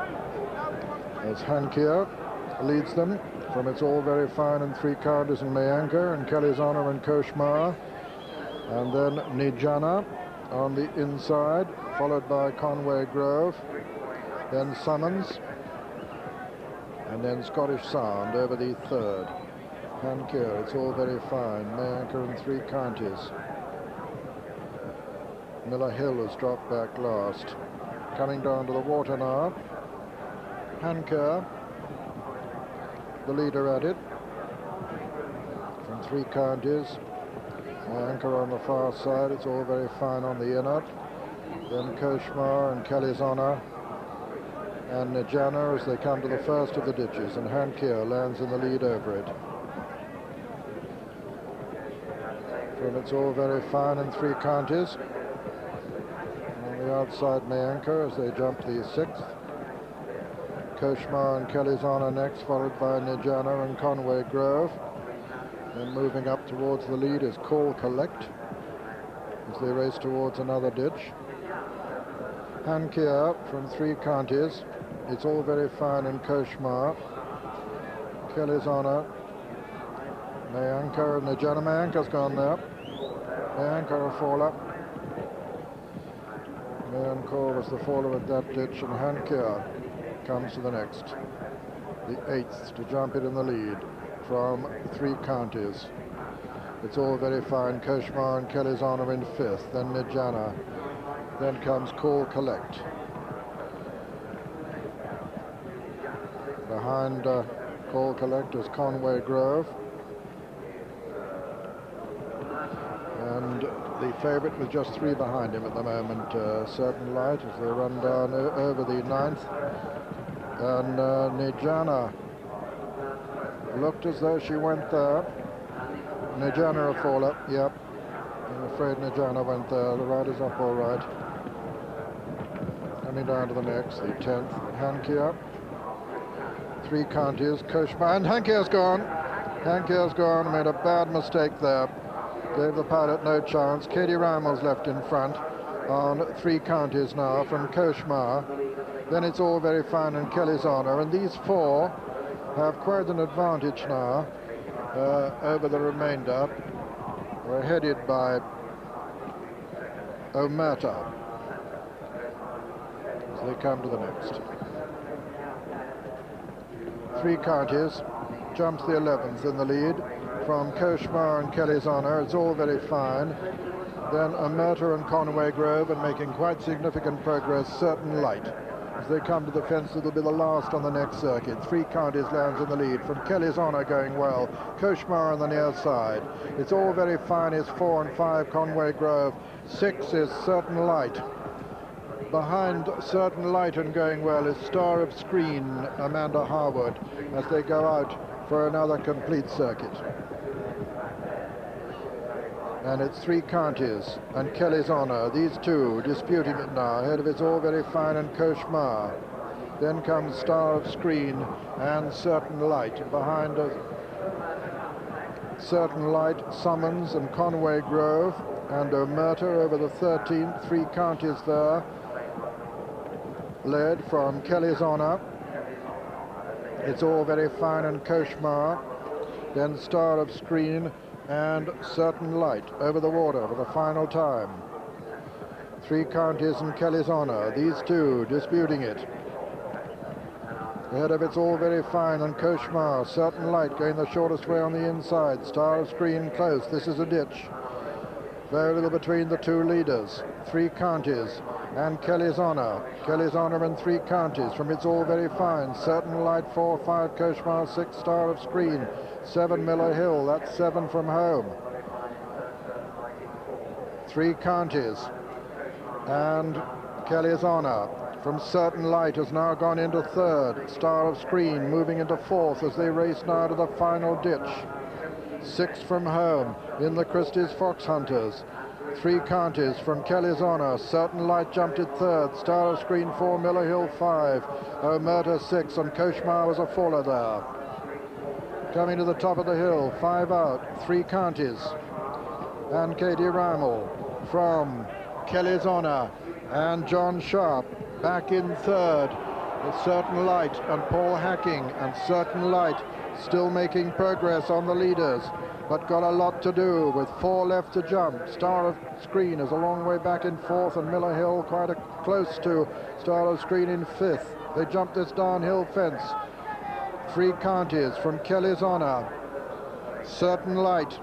As Hankier leads them from It's All Very Fine and Three Counties and Mayanka and Kelly's Honour and Koshmar. And then Nijana on the inside, followed by Conway Grove, then Summons, and then Scottish Sound over the third. Hankier, It's All Very Fine, Mayanka and Three Counties. Miller Hill has dropped back last. Coming down to the water now. Hankier, the leader at it, from Three Counties. Mayanka on the far side, It's All Very Fine on the inner. Then Koshmar and Kelly's Honour and Nijana as they come to the first of the ditches, and Hankier lands in the lead over it. From It's All Very Fine and Three Counties. On the outside, Mayanka as they jump the sixth. Koshmar and Kelly's Honour next, followed by Nijana and Conway Grove. Then moving up towards the lead is Call Collect as they race towards another ditch. Hankier from Three Counties. It's All Very Fine and Koshmar. Kelly's Honour. Mayanka and Nijana. Mayanka's gone there. Mayanka a faller. Mayanka was the faller at that ditch, and Hankier comes to the next. The eighth to jump it in the lead from Three Counties. It's All Very Fine, Koshmar and Kelly's Honour in fifth, then Nijana. Then comes Call Collect. Behind Call Collect is Conway Grove. And the favourite with just three behind him at the moment, Certain Light, as they run down over the ninth. And Nijana looked as though she went there. Nijana a faller, yep. I'm afraid Nijana went there. The rider's up all right. Coming down to the next, the 10th, Hankier. Three Counties, Koshmar, and Hankier's gone. Hankier's gone, made a bad mistake there. Gave the pilot no chance. Katie Rymel's left in front on Three Counties now from Koshmar. Then It's All Very Fine and Kelly's Honour, and these four have quite an advantage now over the remainder. We're headed by Omerta as they come to the next. Three Counties jumps the 11th in the lead from Koshmar and Kelly's Honour. It's All Very Fine. then Omerta and Conway Grove, and making quite significant progress, Certain Light. As they come to the fence, it'll be the last on the next circuit. 3 Counties lands in the lead. From Kelly's Honour going well. Koshmar on the near side. It's all very fine is 4 and 5 Conway Grove. 6 is Certain Light. Behind Certain Light and going well is Star of Screen, Amanda Harwood, as they go out for another complete circuit. And it's 3 Counties and Kelly's Honour. These two disputing it now. Ahead of It's All Very Fine and Koshmar. Then comes Star of Screen and Certain Light. Behind us, Certain Light, Summons and Conway Grove. And Omerta over the 13th. 3 Counties there. Led from Kelly's Honour. It's All Very Fine and Koshmar. Then Star of Screen and Certain Light over the water for the final time. 3 Counties and Kelly's Honour, these two disputing it. Ahead of It's All Very Fine and Koshmar. Certain Light going the shortest way on the inside. Star of Screen close. This is a ditch. Very little between the two leaders. 3 Counties and Kelly's Honour. Kelly's Honour and 3 Counties from It's All Very Fine. Certain Light 4, 5 Koshmar, 6 Star of Screen, 7 Miller Hill. That's 7 from home. 3 Counties and Kelly's Honour from Certain Light has now gone into 3rd. Star of Screen moving into 4th as they race now to the final ditch. 6 from home in the Christie's Fox Hunters. 3 Counties from Kelly's Honour. Certain Light jumped at 3rd. Star of Screen 4, Miller Hill 5. Omerta 6, and Koshmar was a faller there. Coming to the top of the hill, 5 out, 3 Counties. And Katie Rimmel from Kelly's Honour. And John Sharp back in 3rd. With Certain Light and Paul Hacking, and Certain Light still making progress on the leaders, but got a lot to do with 4 left to jump. Star of Screen is a long way back in 4th, and Miller Hill quite close to Star of Screen in 5th. They jumped this downhill fence. 3 Counties from Kelly's Honour. Certain Light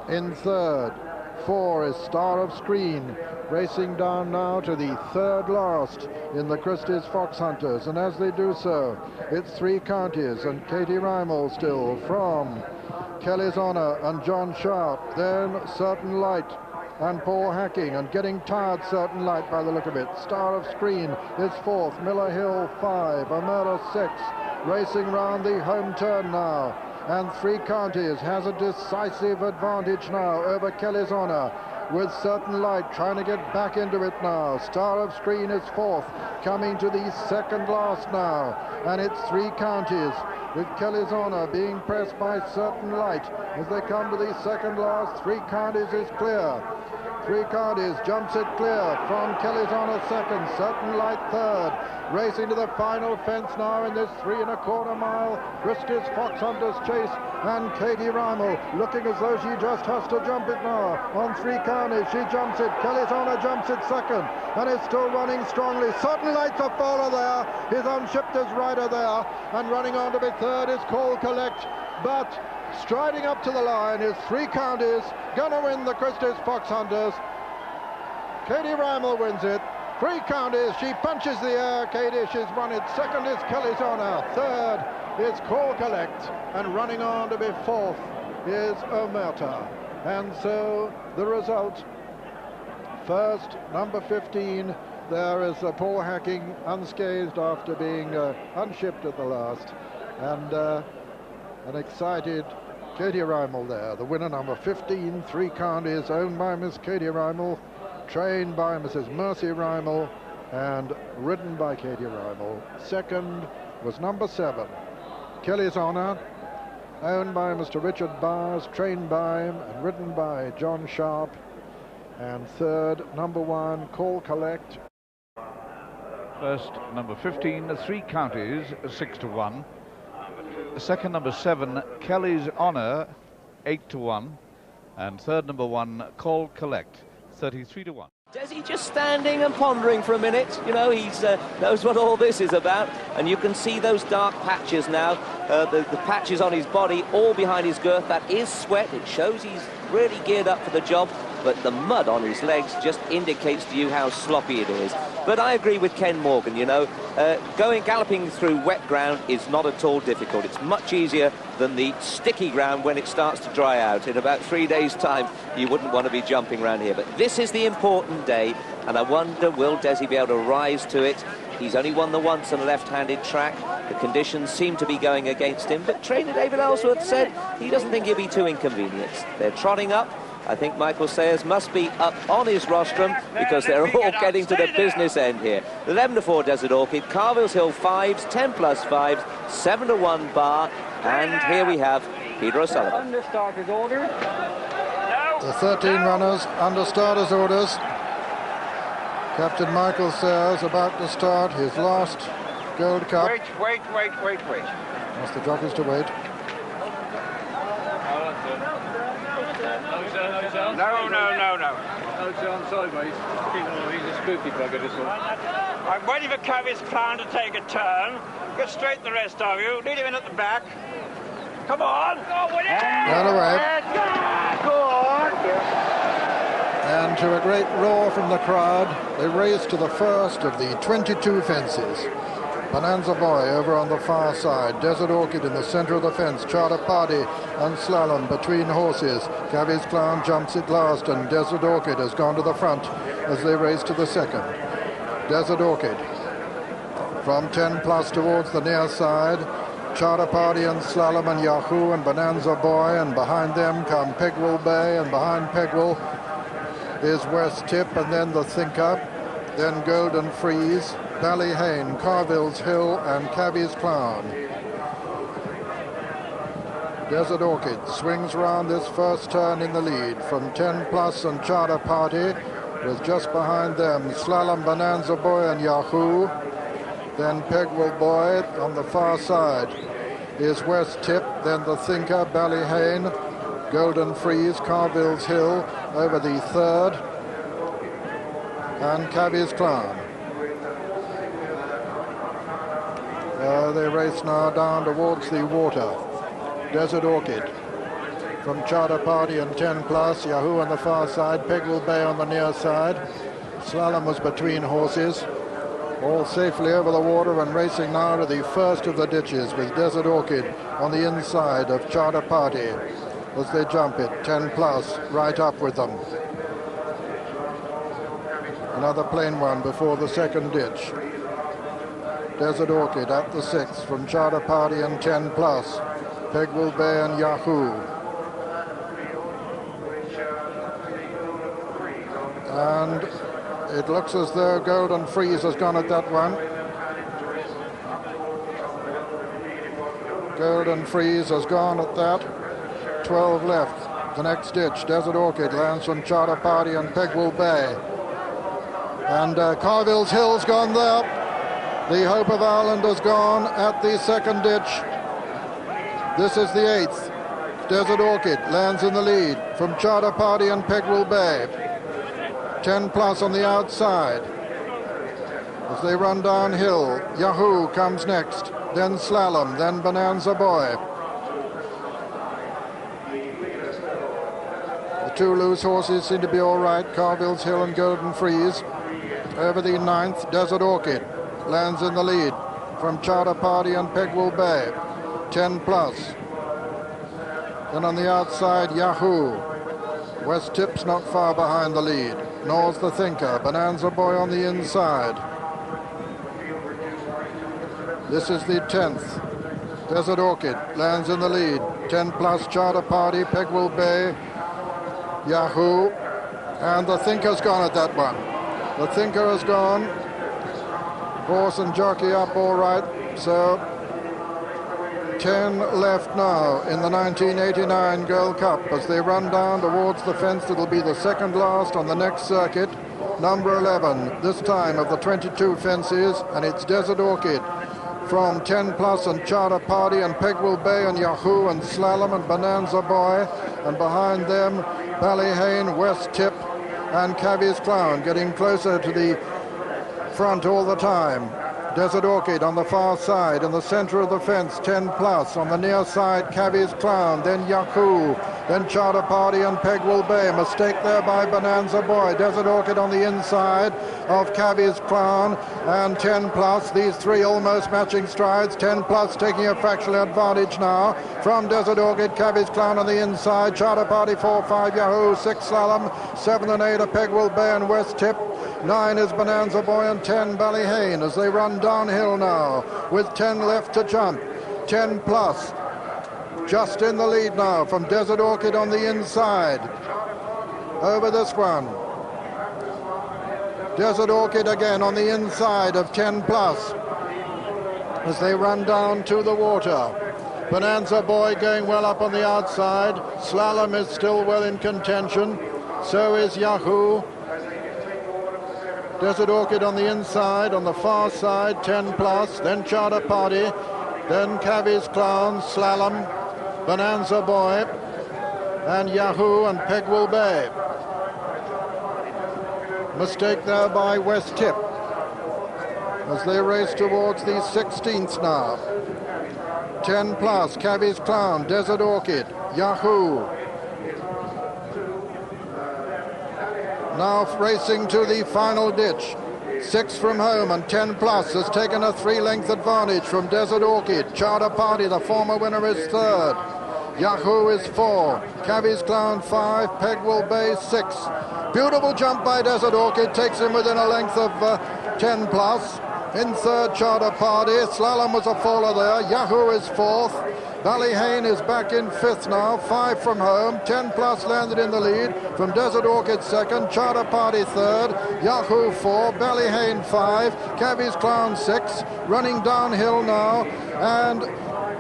in 3rd. 4 is Star of Screen, racing down now to the 3rd last in the Christie's Fox Hunters, and as they do so, it's 3 Counties and Katie Rimmel still from Kelly's Honour and John Sharp. Then Certain Light and Paul Hacking, and getting tired, Certain Light by the look of it. Star of Screen is 4th, Miller Hill 5, Omerta 6, racing round the home turn now. And 3 Counties has a decisive advantage now over Kelly's Honour, with Certain Light trying to get back into it now. Star of Screen is 4th, coming to the 2nd last now. And it's 3 Counties, with Kelly's Honour being pressed by Certain Light. As they come to the 2nd last, 3 Counties is clear. 3 Counties jumps it clear from Kelly's Honour 2nd, Certain Light 3rd. Racing to the final fence now in this 3 1/4 mile Christie's Fox Hunters chase, and Katie Rimmel looking as though she just has to jump it now. On 3 Counties, she jumps it. Kelly's Honour jumps it 2nd, and is still running strongly. Certain Light's a faller there. His unshipped his rider there, and running on to be 3rd is Call Collect, but striding up to the line is 3 Counties, gonna win the Christie's Fox Hunters. Katie Rimmel wins it. 3 Counties, she punches the air. Katie, she's won it. 2nd is Kelly's Honour. 3rd is Call Collect, and running on to be 4th is Omerta. And so the result: first, number 15, there is Paul Hacking, unscathed after being unshipped at the last, and an excited Katie Rimmel there. The winner, number 15, 3 Counties, owned by Miss Katie Rimmel, trained by Mrs. Mercy Rimmel, and ridden by Katie Rimmel. 2nd was number 7, Kelly's Honour, owned by Mr. Richard Bars, trained by him and ridden by John Sharp. And 3rd, number 1, Call Collect. First, number 15, 3 Counties, 6-1. 2nd, number 7, Kelly's Honour, 8-1. And 3rd, number 1, Call Collect, 33-1. Desi just standing and pondering for a minute. You know, he knows what all this is about, and you can see those dark patches now, the patches on his body, all behind his girth. That is sweat. It shows he's really geared up for the job. but the mud on his legs just indicates to you how sloppy it is. But I agree with Ken Morgan, you know, galloping through wet ground is not at all difficult. It's much easier than the sticky ground when it starts to dry out. In about 3 days' time, you wouldn't want to be jumping around here. But this is the important day, and I wonder, will Desi be able to rise to it? He's only won the once on a left-handed track. The conditions seem to be going against him, but trainer David Ellsworth said he doesn't think he'll be too inconvenienced. They're trotting up. I think Michael Sayers must be up on his rostrum because they're all getting to the business end here. 11-4 Desert Orchid, Carville's Hill 5s, 10 plus 5s, 7-1 Bar, and here we have Peter O'Sullivan. Under starters order. The 13 runners under starters orders. Captain Michael Sayers about to start his last Gold Cup. Wait. Ask the jockeys to wait. No. I'm sorry, mate. He's a spooky bugger, this one. I'm waiting for Cavi's Clown to take a turn. Get straight, the rest of you. Lead him in at the back. Come on. Run away. Go on. And to a great roar from the crowd, they race to the first of the 22 fences. Bonanza Boy over on the far side, Desert Orchid in the center of the fence, Charter Party and Slalom between horses. Cavi's Clown jumps it last, and Desert Orchid has gone to the front as they race to the second. Desert Orchid from 10 plus towards the near side. Charter Party and Slalom and Yahoo and Bonanza Boy, and behind them come Pegwell Bay, and behind Pegwell is West Tip, and then the Thinker, then Golden Freeze, Ballyhane, Carville's Hill and Cavi's Clown. Desert Orchid swings round this first turn in the lead from 10 plus and Charter Party, with just behind them Slalom, Bonanza Boy and Yahoo. Then Pegwell Boy on the far side is West Tip, then the Thinker, Ballyhane, Golden Freeze, Carville's Hill over the third, and Cavi's Clown. They race now down towards the water. Desert Orchid from Charter Party and 10 plus, Yahoo on the far side, Pegwell Bay on the near side. Slalom was between horses, all safely over the water and racing now to the first of the ditches, with Desert Orchid on the inside of Charter Party as they jump it, 10 plus, right up with them. Another plain one before the second ditch. Desert Orchid at the sixth from Charter Party and 10 plus, Pegwell Bay and Yahoo. And it looks as though Golden Freeze has gone at that one. Golden Freeze has gone at that. 12 left. The next ditch, Desert Orchid lands from Charter Party and Pegwell Bay. And Carville's Hill's gone there. The Hope of Ireland has gone at the second ditch. This is the eighth. Desert Orchid lands in the lead from Charter Party and Pegwell Bay. 10 plus on the outside. As they run downhill, Yahoo comes next, then Slalom, then Bonanza Boy. The two loose horses seem to be all right, Carville's Hill and Golden Freeze. Over the ninth, Desert Orchid lands in the lead from Charter Party and Pegwell Bay, 10 plus. Then on the outside, Yahoo. West Tip's not far behind the lead, nor's the Thinker, Bonanza Boy on the inside. This is the 10th. Desert Orchid lands in the lead, 10 plus, Charter Party, Pegwell Bay, Yahoo, and the Thinker's gone at that one. The Thinker has gone. Horse and jockey up all right, so 10 left now in the 1989 Gold Cup as they run down towards the fence. It'll be the second last on the next circuit, number 11 this time of the 22 fences, and it's Desert Orchid from 10 plus and Charter Party and Pegwell Bay and Yahoo and Slalom and Bonanza Boy, and behind them Ballyhane, West Tip and Cavi's Clown getting closer to the front all the time. Desert Orchid on the far side, in the center of the fence, 10 plus. On the near side, Cavi's Clown, then Yahoo, then Charter Party and Pegwell Bay. Mistake there by Bonanza Boy. Desert Orchid on the inside of Cavi's Clown and 10 plus. These three almost matching strides. 10 plus taking a fractional advantage now from Desert Orchid. Cavi's Clown on the inside. Charter Party 4-5 Yahoo, 6 Slalom, 7 and 8 are Pegwell Bay and West Tip. 9 is Bonanza Boy and 10 Ballyhane as they run downhill now with 10 left to jump. 10 plus just in the lead now from Desert Orchid on the inside over this one. Desert Orchid again on the inside of 10 plus as they run down to the water. Bonanza Boy going well up on the outside. Slalom is still well in contention. So is Yahoo. Desert Orchid on the inside, on the far side, 10 plus, then Charter Party, then Cavi's Clown, Slalom, Bonanza Boy, and Yahoo and Pegwell Bay. Mistake there by West Tip as they race towards the 16th now. 10 plus, Cavi's Clown, Desert Orchid, Yahoo. Now racing to the final ditch. 6 from home and 10 plus has taken a 3-length advantage from Desert Orchid. Charter Party, the former winner, is 3rd. Yahoo is 4. Cavi's Clown 5. Pegwell Bay 6. Beautiful jump by Desert Orchid, takes him within a length of 10 plus. In 3rd, Charter Party. Slalom was a faller there. Yahoo is 4th. Ballyhane is back in 5th now, 5 from home. 10 plus landed in the lead from Desert Orchid 2nd, Charter Party 3rd, Yahoo 4, Ballyhane 5, Cavi's Clown 6, running downhill now, and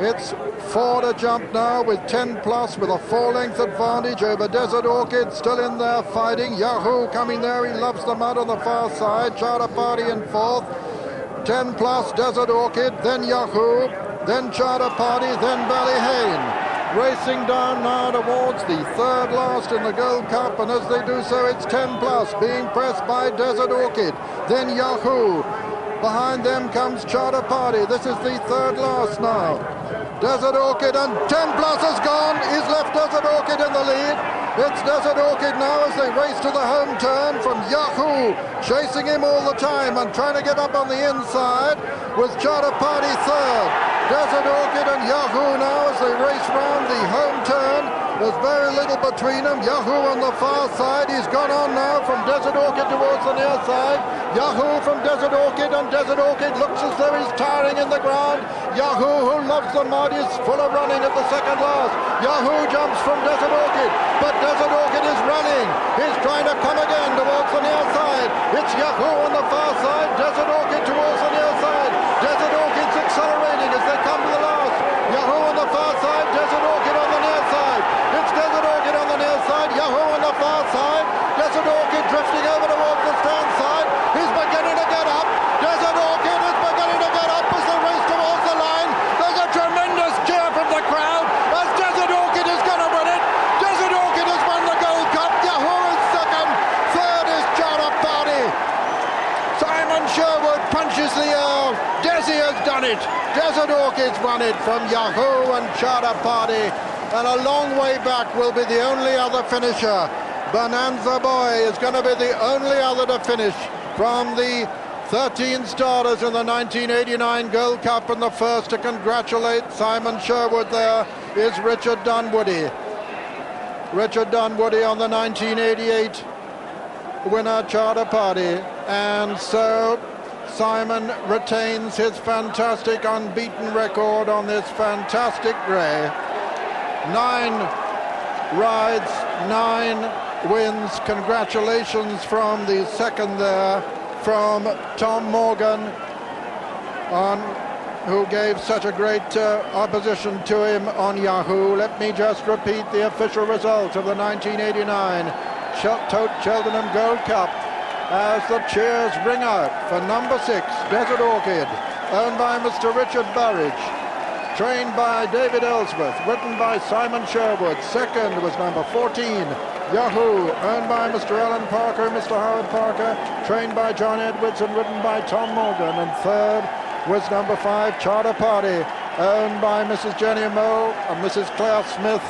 it's 4 to jump now with 10 plus with a 4-length advantage over Desert Orchid, still in there fighting. Yahoo coming there, he loves the mud on the far side. Charter Party in 4th, 10 plus Desert Orchid, then Yahoo, then Charter Party, then Ballyhane. Racing down now towards the 3rd last in the Gold Cup, and as they do so, it's 10 plus being pressed by Desert Orchid, then Yahoo. Behind them comes Charter Party. This is the 3rd last now. Desert Orchid and 10 plus has gone. He's left Desert Orchid in the lead. It's Desert Orchid now as they race to the home turn from Yahoo, chasing him all the time and trying to get up on the inside with Charter Party 3rd. Desert Orchid and Yahoo now as they race round the home turn. There's very little between them. Yahoo on the far side. He's gone on now from Desert Orchid towards the near side. Yahoo from Desert Orchid, and Desert Orchid looks as though he's tiring in the ground. Yahoo, who loves the mud, is full of running at the 2nd last. Yahoo jumps from Desert Orchid, but Desert Orchid is running. He's trying to come again towards the near side. It's Yahoo on the far side. Desert Orchid towards the near side. Desert Orchid's accelerating as they come to the last. Yahoo on the far side. Desert Orchid on the near side. It's Desert Orchid on the near side. Yahoo on the far side. Desert Orchid drifting over towards the stand side. He's beginning to get up. Desert Orchid is beginning to get up as they race towards the line. There's a tremendous cheer from the crowd as Desert Orchid is going to win it. Desert Orchid has won the Gold Cup. Yahoo is 2nd. 3rd is Charter Party. Simon Sherwood punches the air. Desi has done it. Desert Orchid's won it from Yahoo and Charter Party. And a long way back will be the only other finisher. Bonanza Boy is going to be the only other to finish from the 13 starters in the 1989 Gold Cup, and the first to congratulate Simon Sherwood there is Richard Dunwoody. Richard Dunwoody on the 1988 winner, Charter Party. And so Simon retains his fantastic unbeaten record on this fantastic grey. 9 rides, 9 wins. Congratulations from the 2nd there, from Tom Morgan, who gave such a great opposition to him on Yahoo. Let me just repeat the official results of the 1989 Cheltenham Gold Cup as the cheers ring out for number 6, Desert Orchid, owned by Mr. Richard Burridge, trained by David Ellsworth, written by Simon Sherwood. 2nd was number 14, Yahoo, owned by Mr. Alan Parker, Mr. Howard Parker, trained by John Edwards and written by Tom Morgan. And 3rd was number 5, Charter Party, owned by Mrs. Jenny Moe and Mrs. Claire Smith,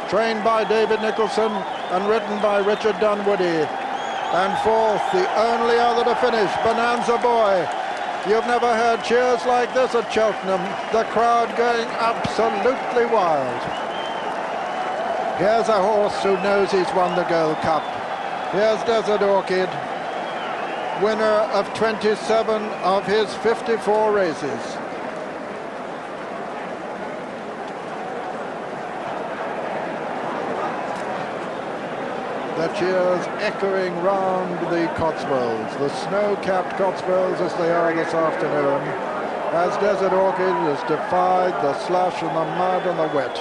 trained by David Nicholson and ridden by Richard Dunwoody. And 4th, the only other to finish, Bonanza Boy. You've never heard cheers like this at Cheltenham, the crowd going absolutely wild. Here's a horse who knows he's won the Gold Cup. Here's Desert Orchid, winner of 27 of his 54 races. The cheers echoing round the Cotswolds, the snow-capped Cotswolds as they are this afternoon, as Desert Orchid has defied the slush and the mud and the wet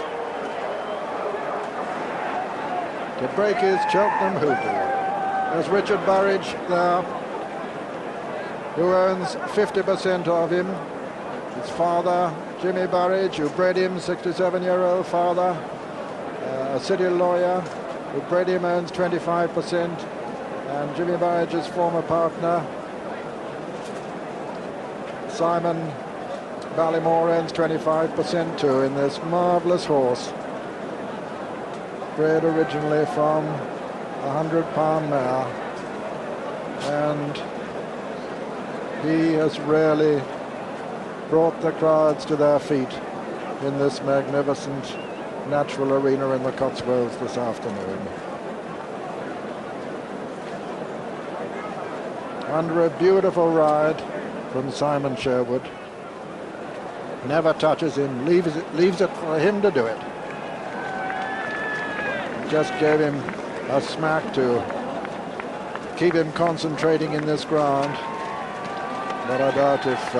to break his Cheltenham hoodoo. There's Richard Burridge there, who owns 50% of him. His father, Jimmy Burridge, who bred him, 67-year-old father, a city lawyer, who bred him, owns 25%, and Jimmy Burridge's former partner, Simon Ballymore, owns 25% too in this marvellous horse, bred originally from a 100-pound mare, and he has really brought the crowds to their feet in this magnificent natural arena in the Cotswolds this afternoon. Under a beautiful ride from Simon Sherwood. Never touches him, leaves it for him to do it. Just gave him a smack to keep him concentrating in this ground. But I doubt if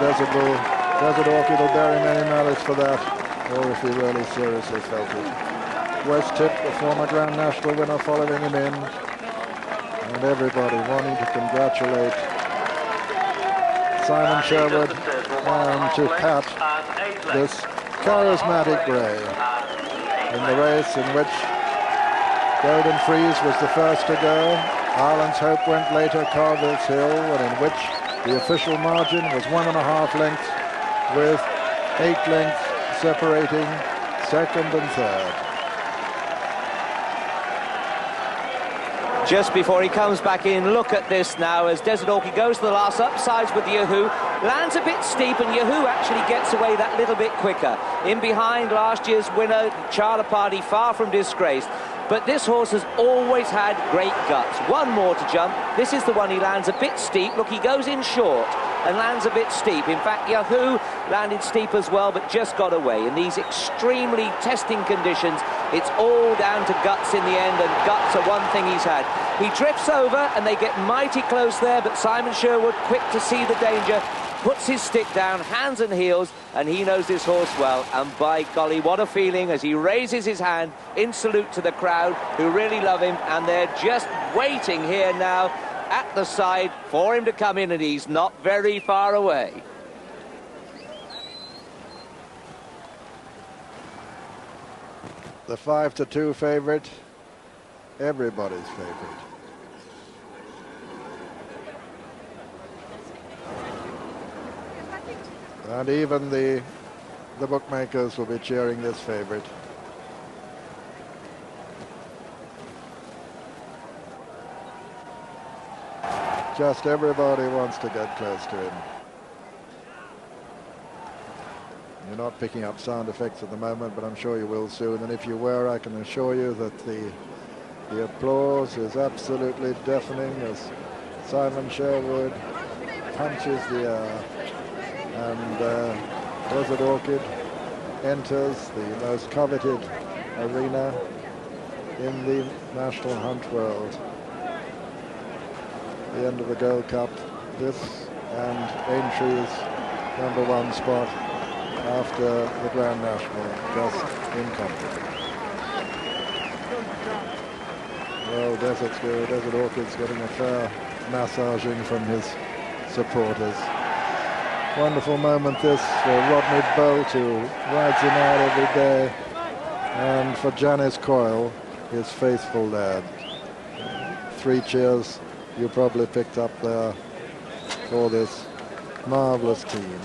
Desert Orchid will bear him any malice for that, or if he really seriously felt it. West Tip, the former Grand National winner, following him in, and everybody wanting to congratulate Simon Sherwood and to pat this charismatic grey in the race in which Golden Freeze was the first to go. Ireland's Hope went later, Carville's Hill, and in which the official margin was 1.5 lengths, with 8 lengths separating second and third. Just before he comes back in, look at this now as Desert Orchid goes to the last upsides with Yahoo, lands a bit steep, and Yahoo actually gets away that little bit quicker. In behind last year's winner, Charter Party, far from disgraced. But this horse has always had great guts. One more to jump. This is the one he lands a bit steep. Look, he goes in short and lands a bit steep. In fact, Yahoo landed steep as well, but just got away. In these extremely testing conditions, it's all down to guts in the end, and guts are one thing he's had. He drifts over, and they get mighty close there, but Simon Sherwood, quick to see the danger, puts his stick down, hands and heels, and he knows this horse well. And by golly, what a feeling as he raises his hand in salute to the crowd, who really love him, and they're just waiting here now at the side for him to come in, and he's not very far away. The 5-2 favourite, everybody's favourite. And even the bookmakers will be cheering this favourite. Just everybody wants to get close to him. You're not picking up sound effects at the moment, but I'm sure you will soon. And if you were, I can assure you that the applause is absolutely deafening as Simon Sherwood punches the air. And Desert Orchid enters the most coveted arena in the National Hunt world. The end of the Gold Cup, this and Aintree's #1 spot after the Grand National, just in company. Well, Desert Orchid's getting a fair massaging from his supporters. Wonderful moment this for Rodney Bolt, who rides him out every day, and for Janice Coyle, his faithful lad. 3 cheers you probably picked up there for this marvellous team.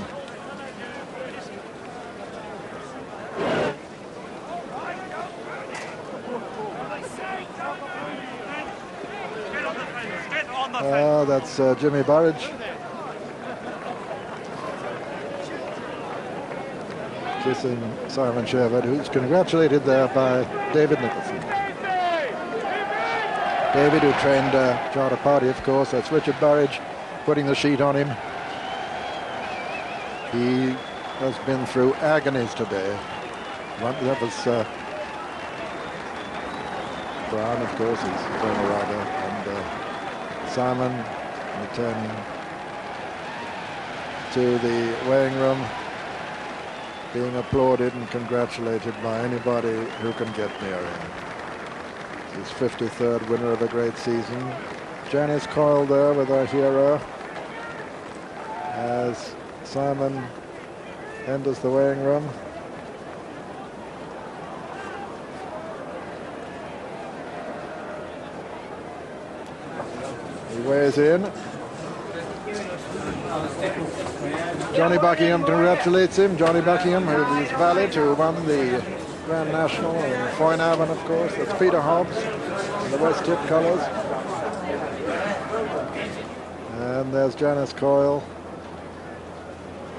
That's Jimmy Burridge. Kissing Simon Sherwood, who's congratulated there by David Nicholson. David, who trained Charter Party, of course. That's Richard Burridge putting the sheet on him. He has been through agonies today. That was Brown, of course, is the former rider, and Simon returning to the weighing room, being applauded and congratulated by anybody who can get near him. His 53rd winner of a great season. Janice Coyle there with our hero as Simon enters the weighing room. He weighs in. Johnny Buckingham congratulates him. Johnny Buckingham, who is valet, who won the Grand National in Foynavan, of course. That's Peter Hobbs in the West Tip colours. And there's Janice Coyle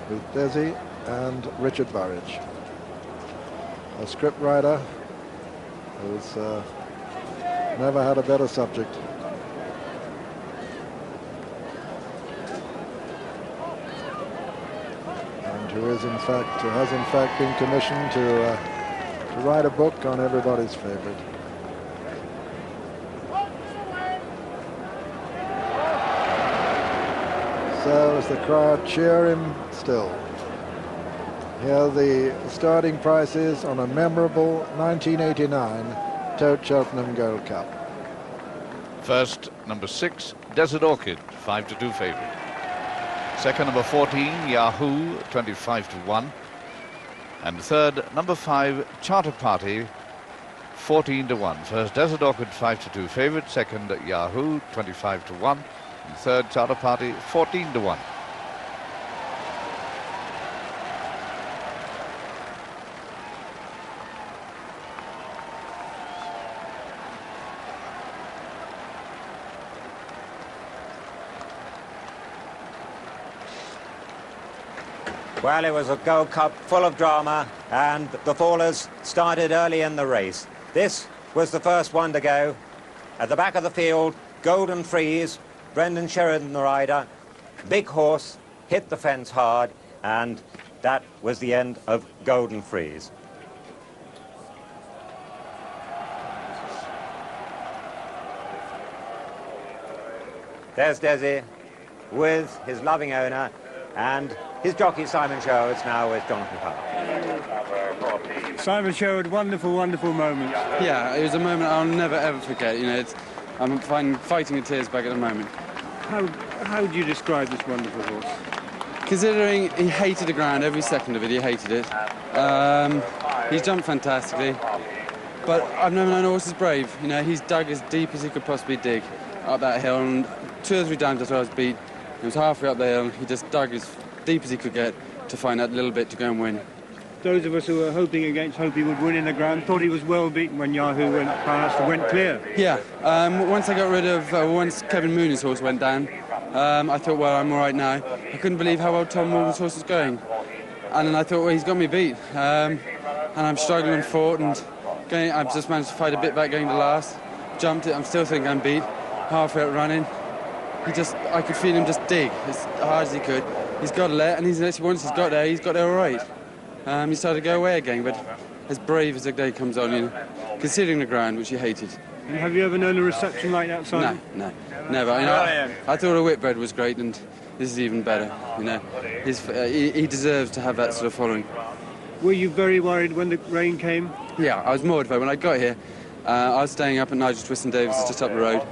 with Desi and Richard Burridge. A script writer who's never had a better subject. Who has in fact been commissioned to write a book on everybody's favorite. So as the crowd cheer him still. Here are the starting prices on a memorable 1989 Tote Cheltenham Gold Cup. First, number 6, Desert Orchid, 5-2 favourite. Second, number 14, Yahoo, 25-1. And third, number 5, Charter Party, 14-1. First, Desert Orchid, 5-2 favourite. Second, Yahoo, 25-1. And third, Charter Party, 14-1. Well, it was a Gold Cup full of drama, and the fallers started early in the race. This was the first one to go. At the back of the field, Golden Freeze, Brendan Sheridan, the rider, big horse, hit the fence hard, and that was the end of Golden Freeze. There's Desi with his loving owner, and his jockey Simon Sherwood's now with Jonathan Powell. Simon Sherwood, wonderful, wonderful moment. Yeah, it was a moment I'll never ever forget. You know, I'm fighting the tears back at the moment. How would you describe this wonderful horse? Considering he hated the ground, every second of it, he hated it. He's jumped fantastically, but I've never known a horse as brave. You know, he's dug as deep as he could possibly dig up that hill, and 2 or 3 times after I was beat, it was halfway up the hill, he just dug as deep as he could get to find that little bit to go and win. Those of us who were hoping against hope he would win in the ground thought he was well beaten when Yahoo went past and went clear. Yeah, once I got rid of, once Kevin Mooney's horse went down, I thought, well, I'm all right now. I couldn't believe how well Tom Morgan's horse was going. And then I thought, well, he's got me beat. And I'm struggling and fought, and I've just managed to fight a bit back going to last. Jumped it, I'm still thinking I'm beat. Halfway out running. I could feel him just dig as hard as he could. He's got to let, and once he's got there all right. He started to go away again, but as brave as the day comes on, you know, considering the ground, which he hated. And have you ever known a reception like that, Simon? No, never. You know, I thought a Whitbread was great, and this is even better. You know, he deserves to have that sort of following. Were you very worried when the rain came? Yeah, I was mortified when I got here. I was staying up at Nigel Twiston Davis just up the road,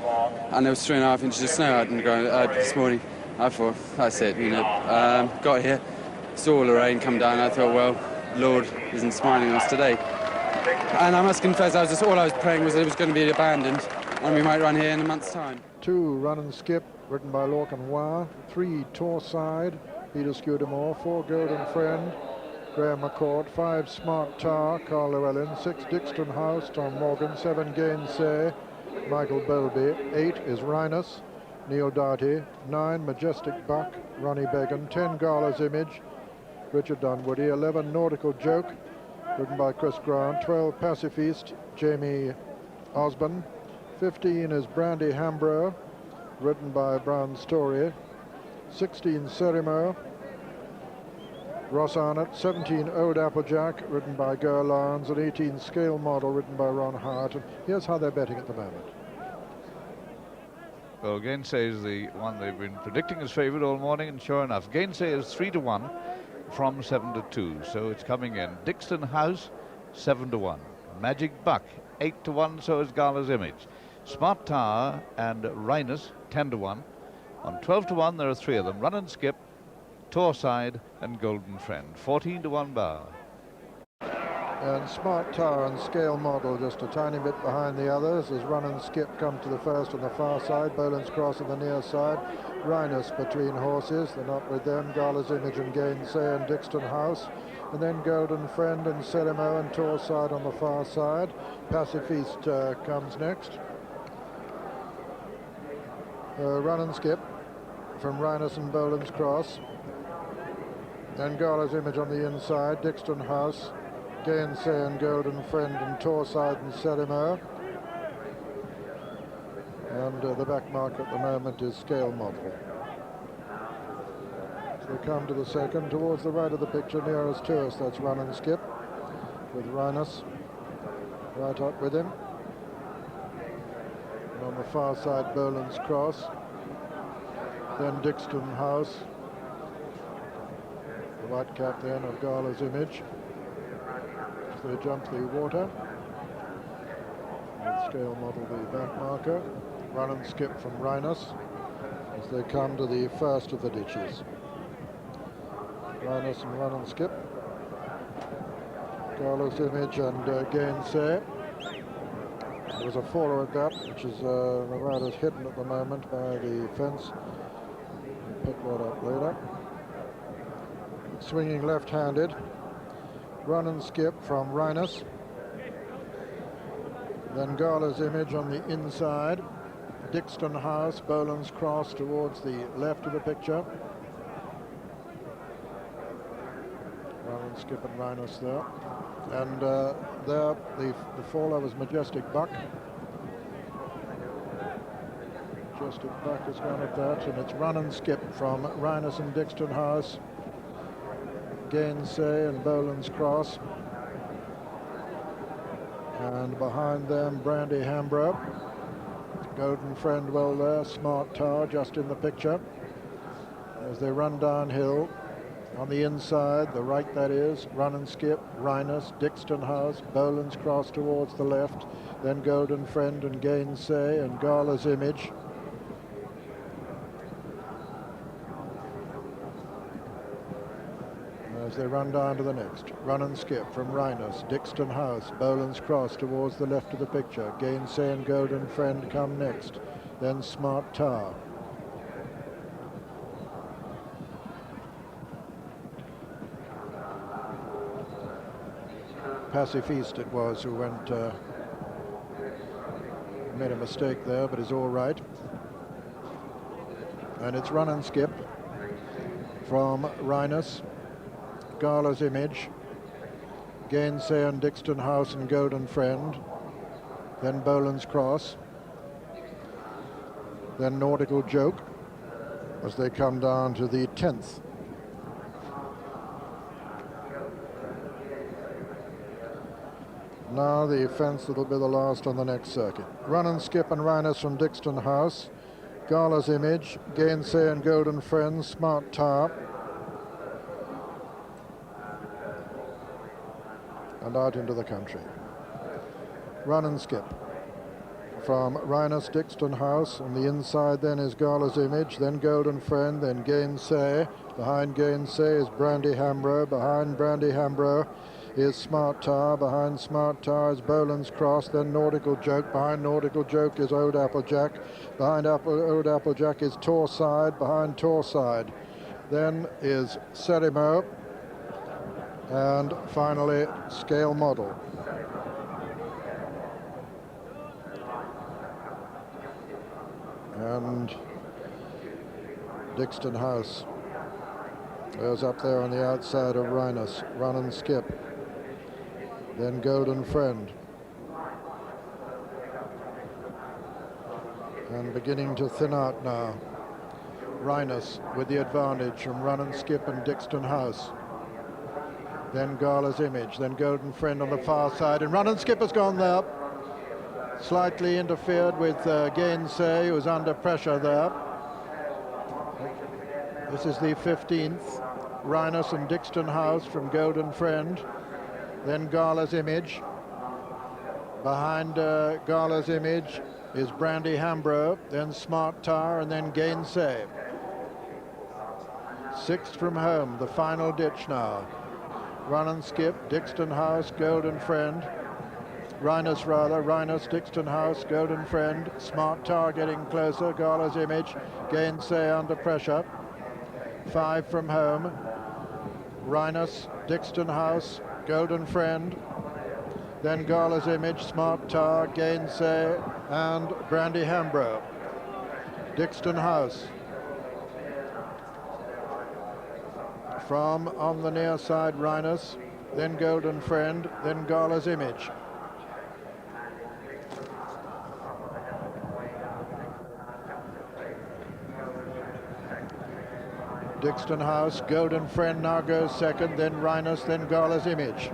and there was 3.5 inches of snow out on the ground this morning. I thought, that's it, you know. Got here, saw all the rain come down, I thought, well, Lord isn't smiling on us today. And I must confess, all I was praying was that it was going to be abandoned, and we might run here in a month's time. 2 Run and Skip, written by Lorcan Wire. 3 Torside, Peter Scudamore, 4 Golden Friend, Graham McCord, 5 Smart Tar, Carl Llewellyn, 6 Dixton House, Tom Morgan, 7 Gainsay, Michael Bowlby, 8 is Rhinus, Neil Darty, 9 Majestic Buck, Ronnie Began, 10 Gala's Image, Richard Dunwoody, 11 Nautical Joke, ridden by Chris Grant, 12 Pacifist, Jamie Osborne, 15 is Brandy Hambro, ridden by Brown Story, 16 Serimo, Ross Arnott, 17 Old Applejack, ridden by Ger Lyons, and 18 Scale Model, ridden by Ron Hart. And here's how they're betting at the moment. Well, Gainsay is the one they've been predicting as favourite all morning, and sure enough, Gainsay is 3-1 from 7-2, so it's coming in. Dixton House, 7-1. Magic Buck, 8-1, so is Gala's Image. Smart Tower and Rhinus, 10-1. On 12-1, there are 3 of them. Run and Skip, Torside and Golden Friend, 14-1 bar. And Smart Tower and Scale Model just a tiny bit behind the others as Run and Skip come to the first on the far side, Boland's Cross on the near side, Rhinus between horses, they're not with them, Gala's Image and Gainsay and Dixton House, and then Golden Friend and Serimo and Torside on the far side. Pacifist comes next. Run and Skip from Rhinus and Boland's Cross. Then Gala's Image on the inside, Dixton House, Gainsay and Golden Friend and Torside and Serimo. And the back mark at the moment is Scale Model. So we come to the second, towards the right of the picture nearest to us, that's Run and Skip, with Rhinus right up with him. And on the far side, Boland's Cross. Then Dixton House. The white cap then of Gala's Image. As they jump the water. With Scale Model the back marker. Run and Skip from Rhinus as they come to the first of the ditches. Rhinus and Run and Skip. Gala's Image and Gainsay. There was a faller at that, which is rather hidden at the moment by the fence. Pick that up later. Swinging left-handed. Run and Skip from Rhinus. Then Gala's Image on the inside. Dixton House, Boland's Cross towards the left of the picture. Run and Skip and Rhinus there. And there, the faller was Majestic Buck. Majestic Buck has gone at that, and it's Run and Skip from Rhinus and Dixton House. Gainsay and Boland's Cross. And behind them, Brandy Hambro. Golden Friend well there, Smart Tower just in the picture. As they run downhill, on the inside, the right that is, Run and Skip, Rhinus, Dixton House, Boland's Cross towards the left, then Golden Friend and Gainsay and Gala's Image. As they run down to the next, Run and Skip from Rhinus, Dixton House, Boland's Cross towards the left of the picture. Gainsay and Golden Friend come next, then Smart Tower. Pacifist it was who went, made a mistake there, but is all right. And it's Run and Skip from Rhinus, Gala's Image, Gainsay and Dixton House and Golden Friend, then Boland's Cross, then Nautical Joke as they come down to the 10th. Now the fence that'll be the last on the next circuit. Run and Skip and Rhinus from Dixton House, Gala's Image, Gainsay and Golden Friend, Smart Tower, and out into the country. Run and Skip from Rhinus, Dixton House. On the inside then is Gala's Image, then Golden Friend, then Gainsay. Behind Gainsay is Brandy Hambro. Behind Brandy Hambro is Smart Tower. Behind Smart Tower is Boland's Cross, then Nautical Joke. Behind Nautical Joke is Old Applejack. Behind Old Applejack is Torside. Behind Torside then is Serimo, and finally Scale Model. And Dixton House goes up there on the outside of Rhinus. Run and Skip. Then Golden Friend. And beginning to thin out now. Rhinus with the advantage from Run and Skip and Dixton House. Then Gala's Image, then Golden Friend on the far side, and Run and Skip has gone there. Slightly interfered with Gainsay, who was under pressure there. This is the 15th. Rhinus and Dixton House from Golden Friend. Then Gala's Image. Behind Gala's Image is Brandy Hambro, then Smart Tar, and then Gainsay. 6th from home, the final ditch now. Run and Skip, Dixton House, Golden Friend. Rhinus, Dixton House, Golden Friend. Smart Tar getting closer, Gala's Image. Gainsay under pressure. 5 from home. Rhinus, Dixton House, Golden Friend. Then Gala's Image, Smart Tar, Gainsay, and Brandy Hambro. Dixton House. From on the near side, Rhinus, then Golden Friend, then Gala's Image. Dixton House, Golden Friend now goes second, then Rhinus, then Gala's Image.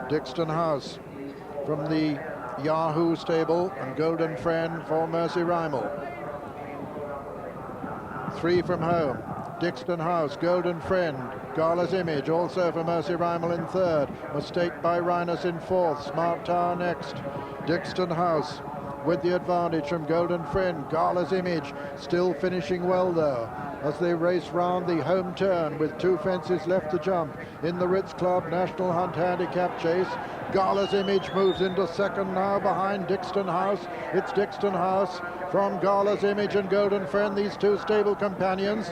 Dixton House from the Yahoo stable, and Golden Friend for Mercy Rymel. 3 from home. Dixton House, Golden Friend, Gala's Image, also for Mercy Rymel in 3rd. Mistake by Rhinus in 4th. Smart Tar next. Dixton House with the advantage from Golden Friend. Gala's Image still finishing well though, as they race round the home turn with 2 fences left to jump in the Ritz Club National Hunt Handicap Chase. Gala's Image moves into second now behind Dixton House. It's Dixton House from Gala's Image and Golden Friend, these 2 stable companions.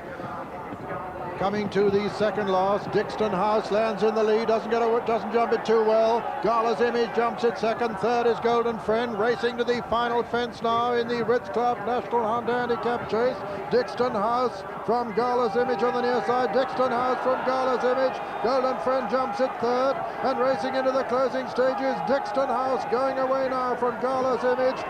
Coming to the second last, Dixton House lands in the lead, doesn't jump it too well. Gala's Image jumps it second, 3rd is Golden Friend, racing to the final fence now in the Ritz Club National Hunt Handicap Chase. Dixton House from Gala's Image on the near side, Dixton House from Gala's Image. Golden Friend jumps it 3rd, and racing into the closing stages, Dixton House going away now from Gala's Image.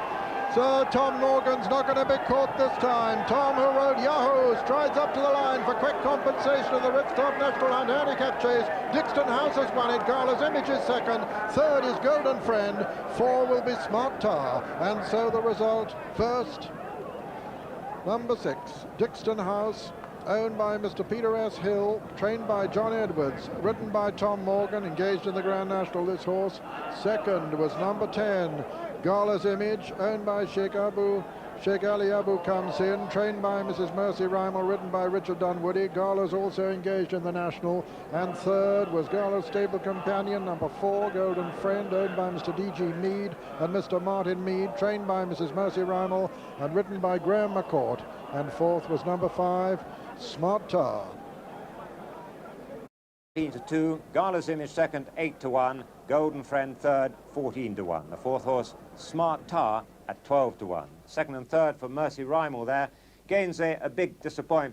So Tom Morgan's not going to be caught this time. Tom, who rode Yahoo, strides up to the line for quick compensation of the Ritz Club National Hunt Handicap Chase. Dixton House has won it. Gala's Image is second. 3rd is Golden Friend. 4 will be Smart Tar. And so the result, first, number 6, Dixton House, owned by Mr. Peter S. Hill, trained by John Edwards, ridden by Tom Morgan, engaged in the Grand National, this horse. Second was number 10, Gala's Image, owned by Sheikh Ali Abu comes in, trained by Mrs. Mercy Rymel, ridden by Richard Dunwoody. Gala's also engaged in the National. And 3rd was Gala's stable companion, number 4, Golden Friend, owned by Mr. D.G. Mead and Mr. Martin Mead, trained by Mrs. Mercy Rymel and ridden by Graham McCourt. And 4th was number 5, Smart Tar. 15-2, Gala's Image second, 8-1, Golden Friend third, 14-1. The 4th horse, Smart Tar, at 12-1. Second and third for Mercy Rymel there. Gainsay, a big disappointment.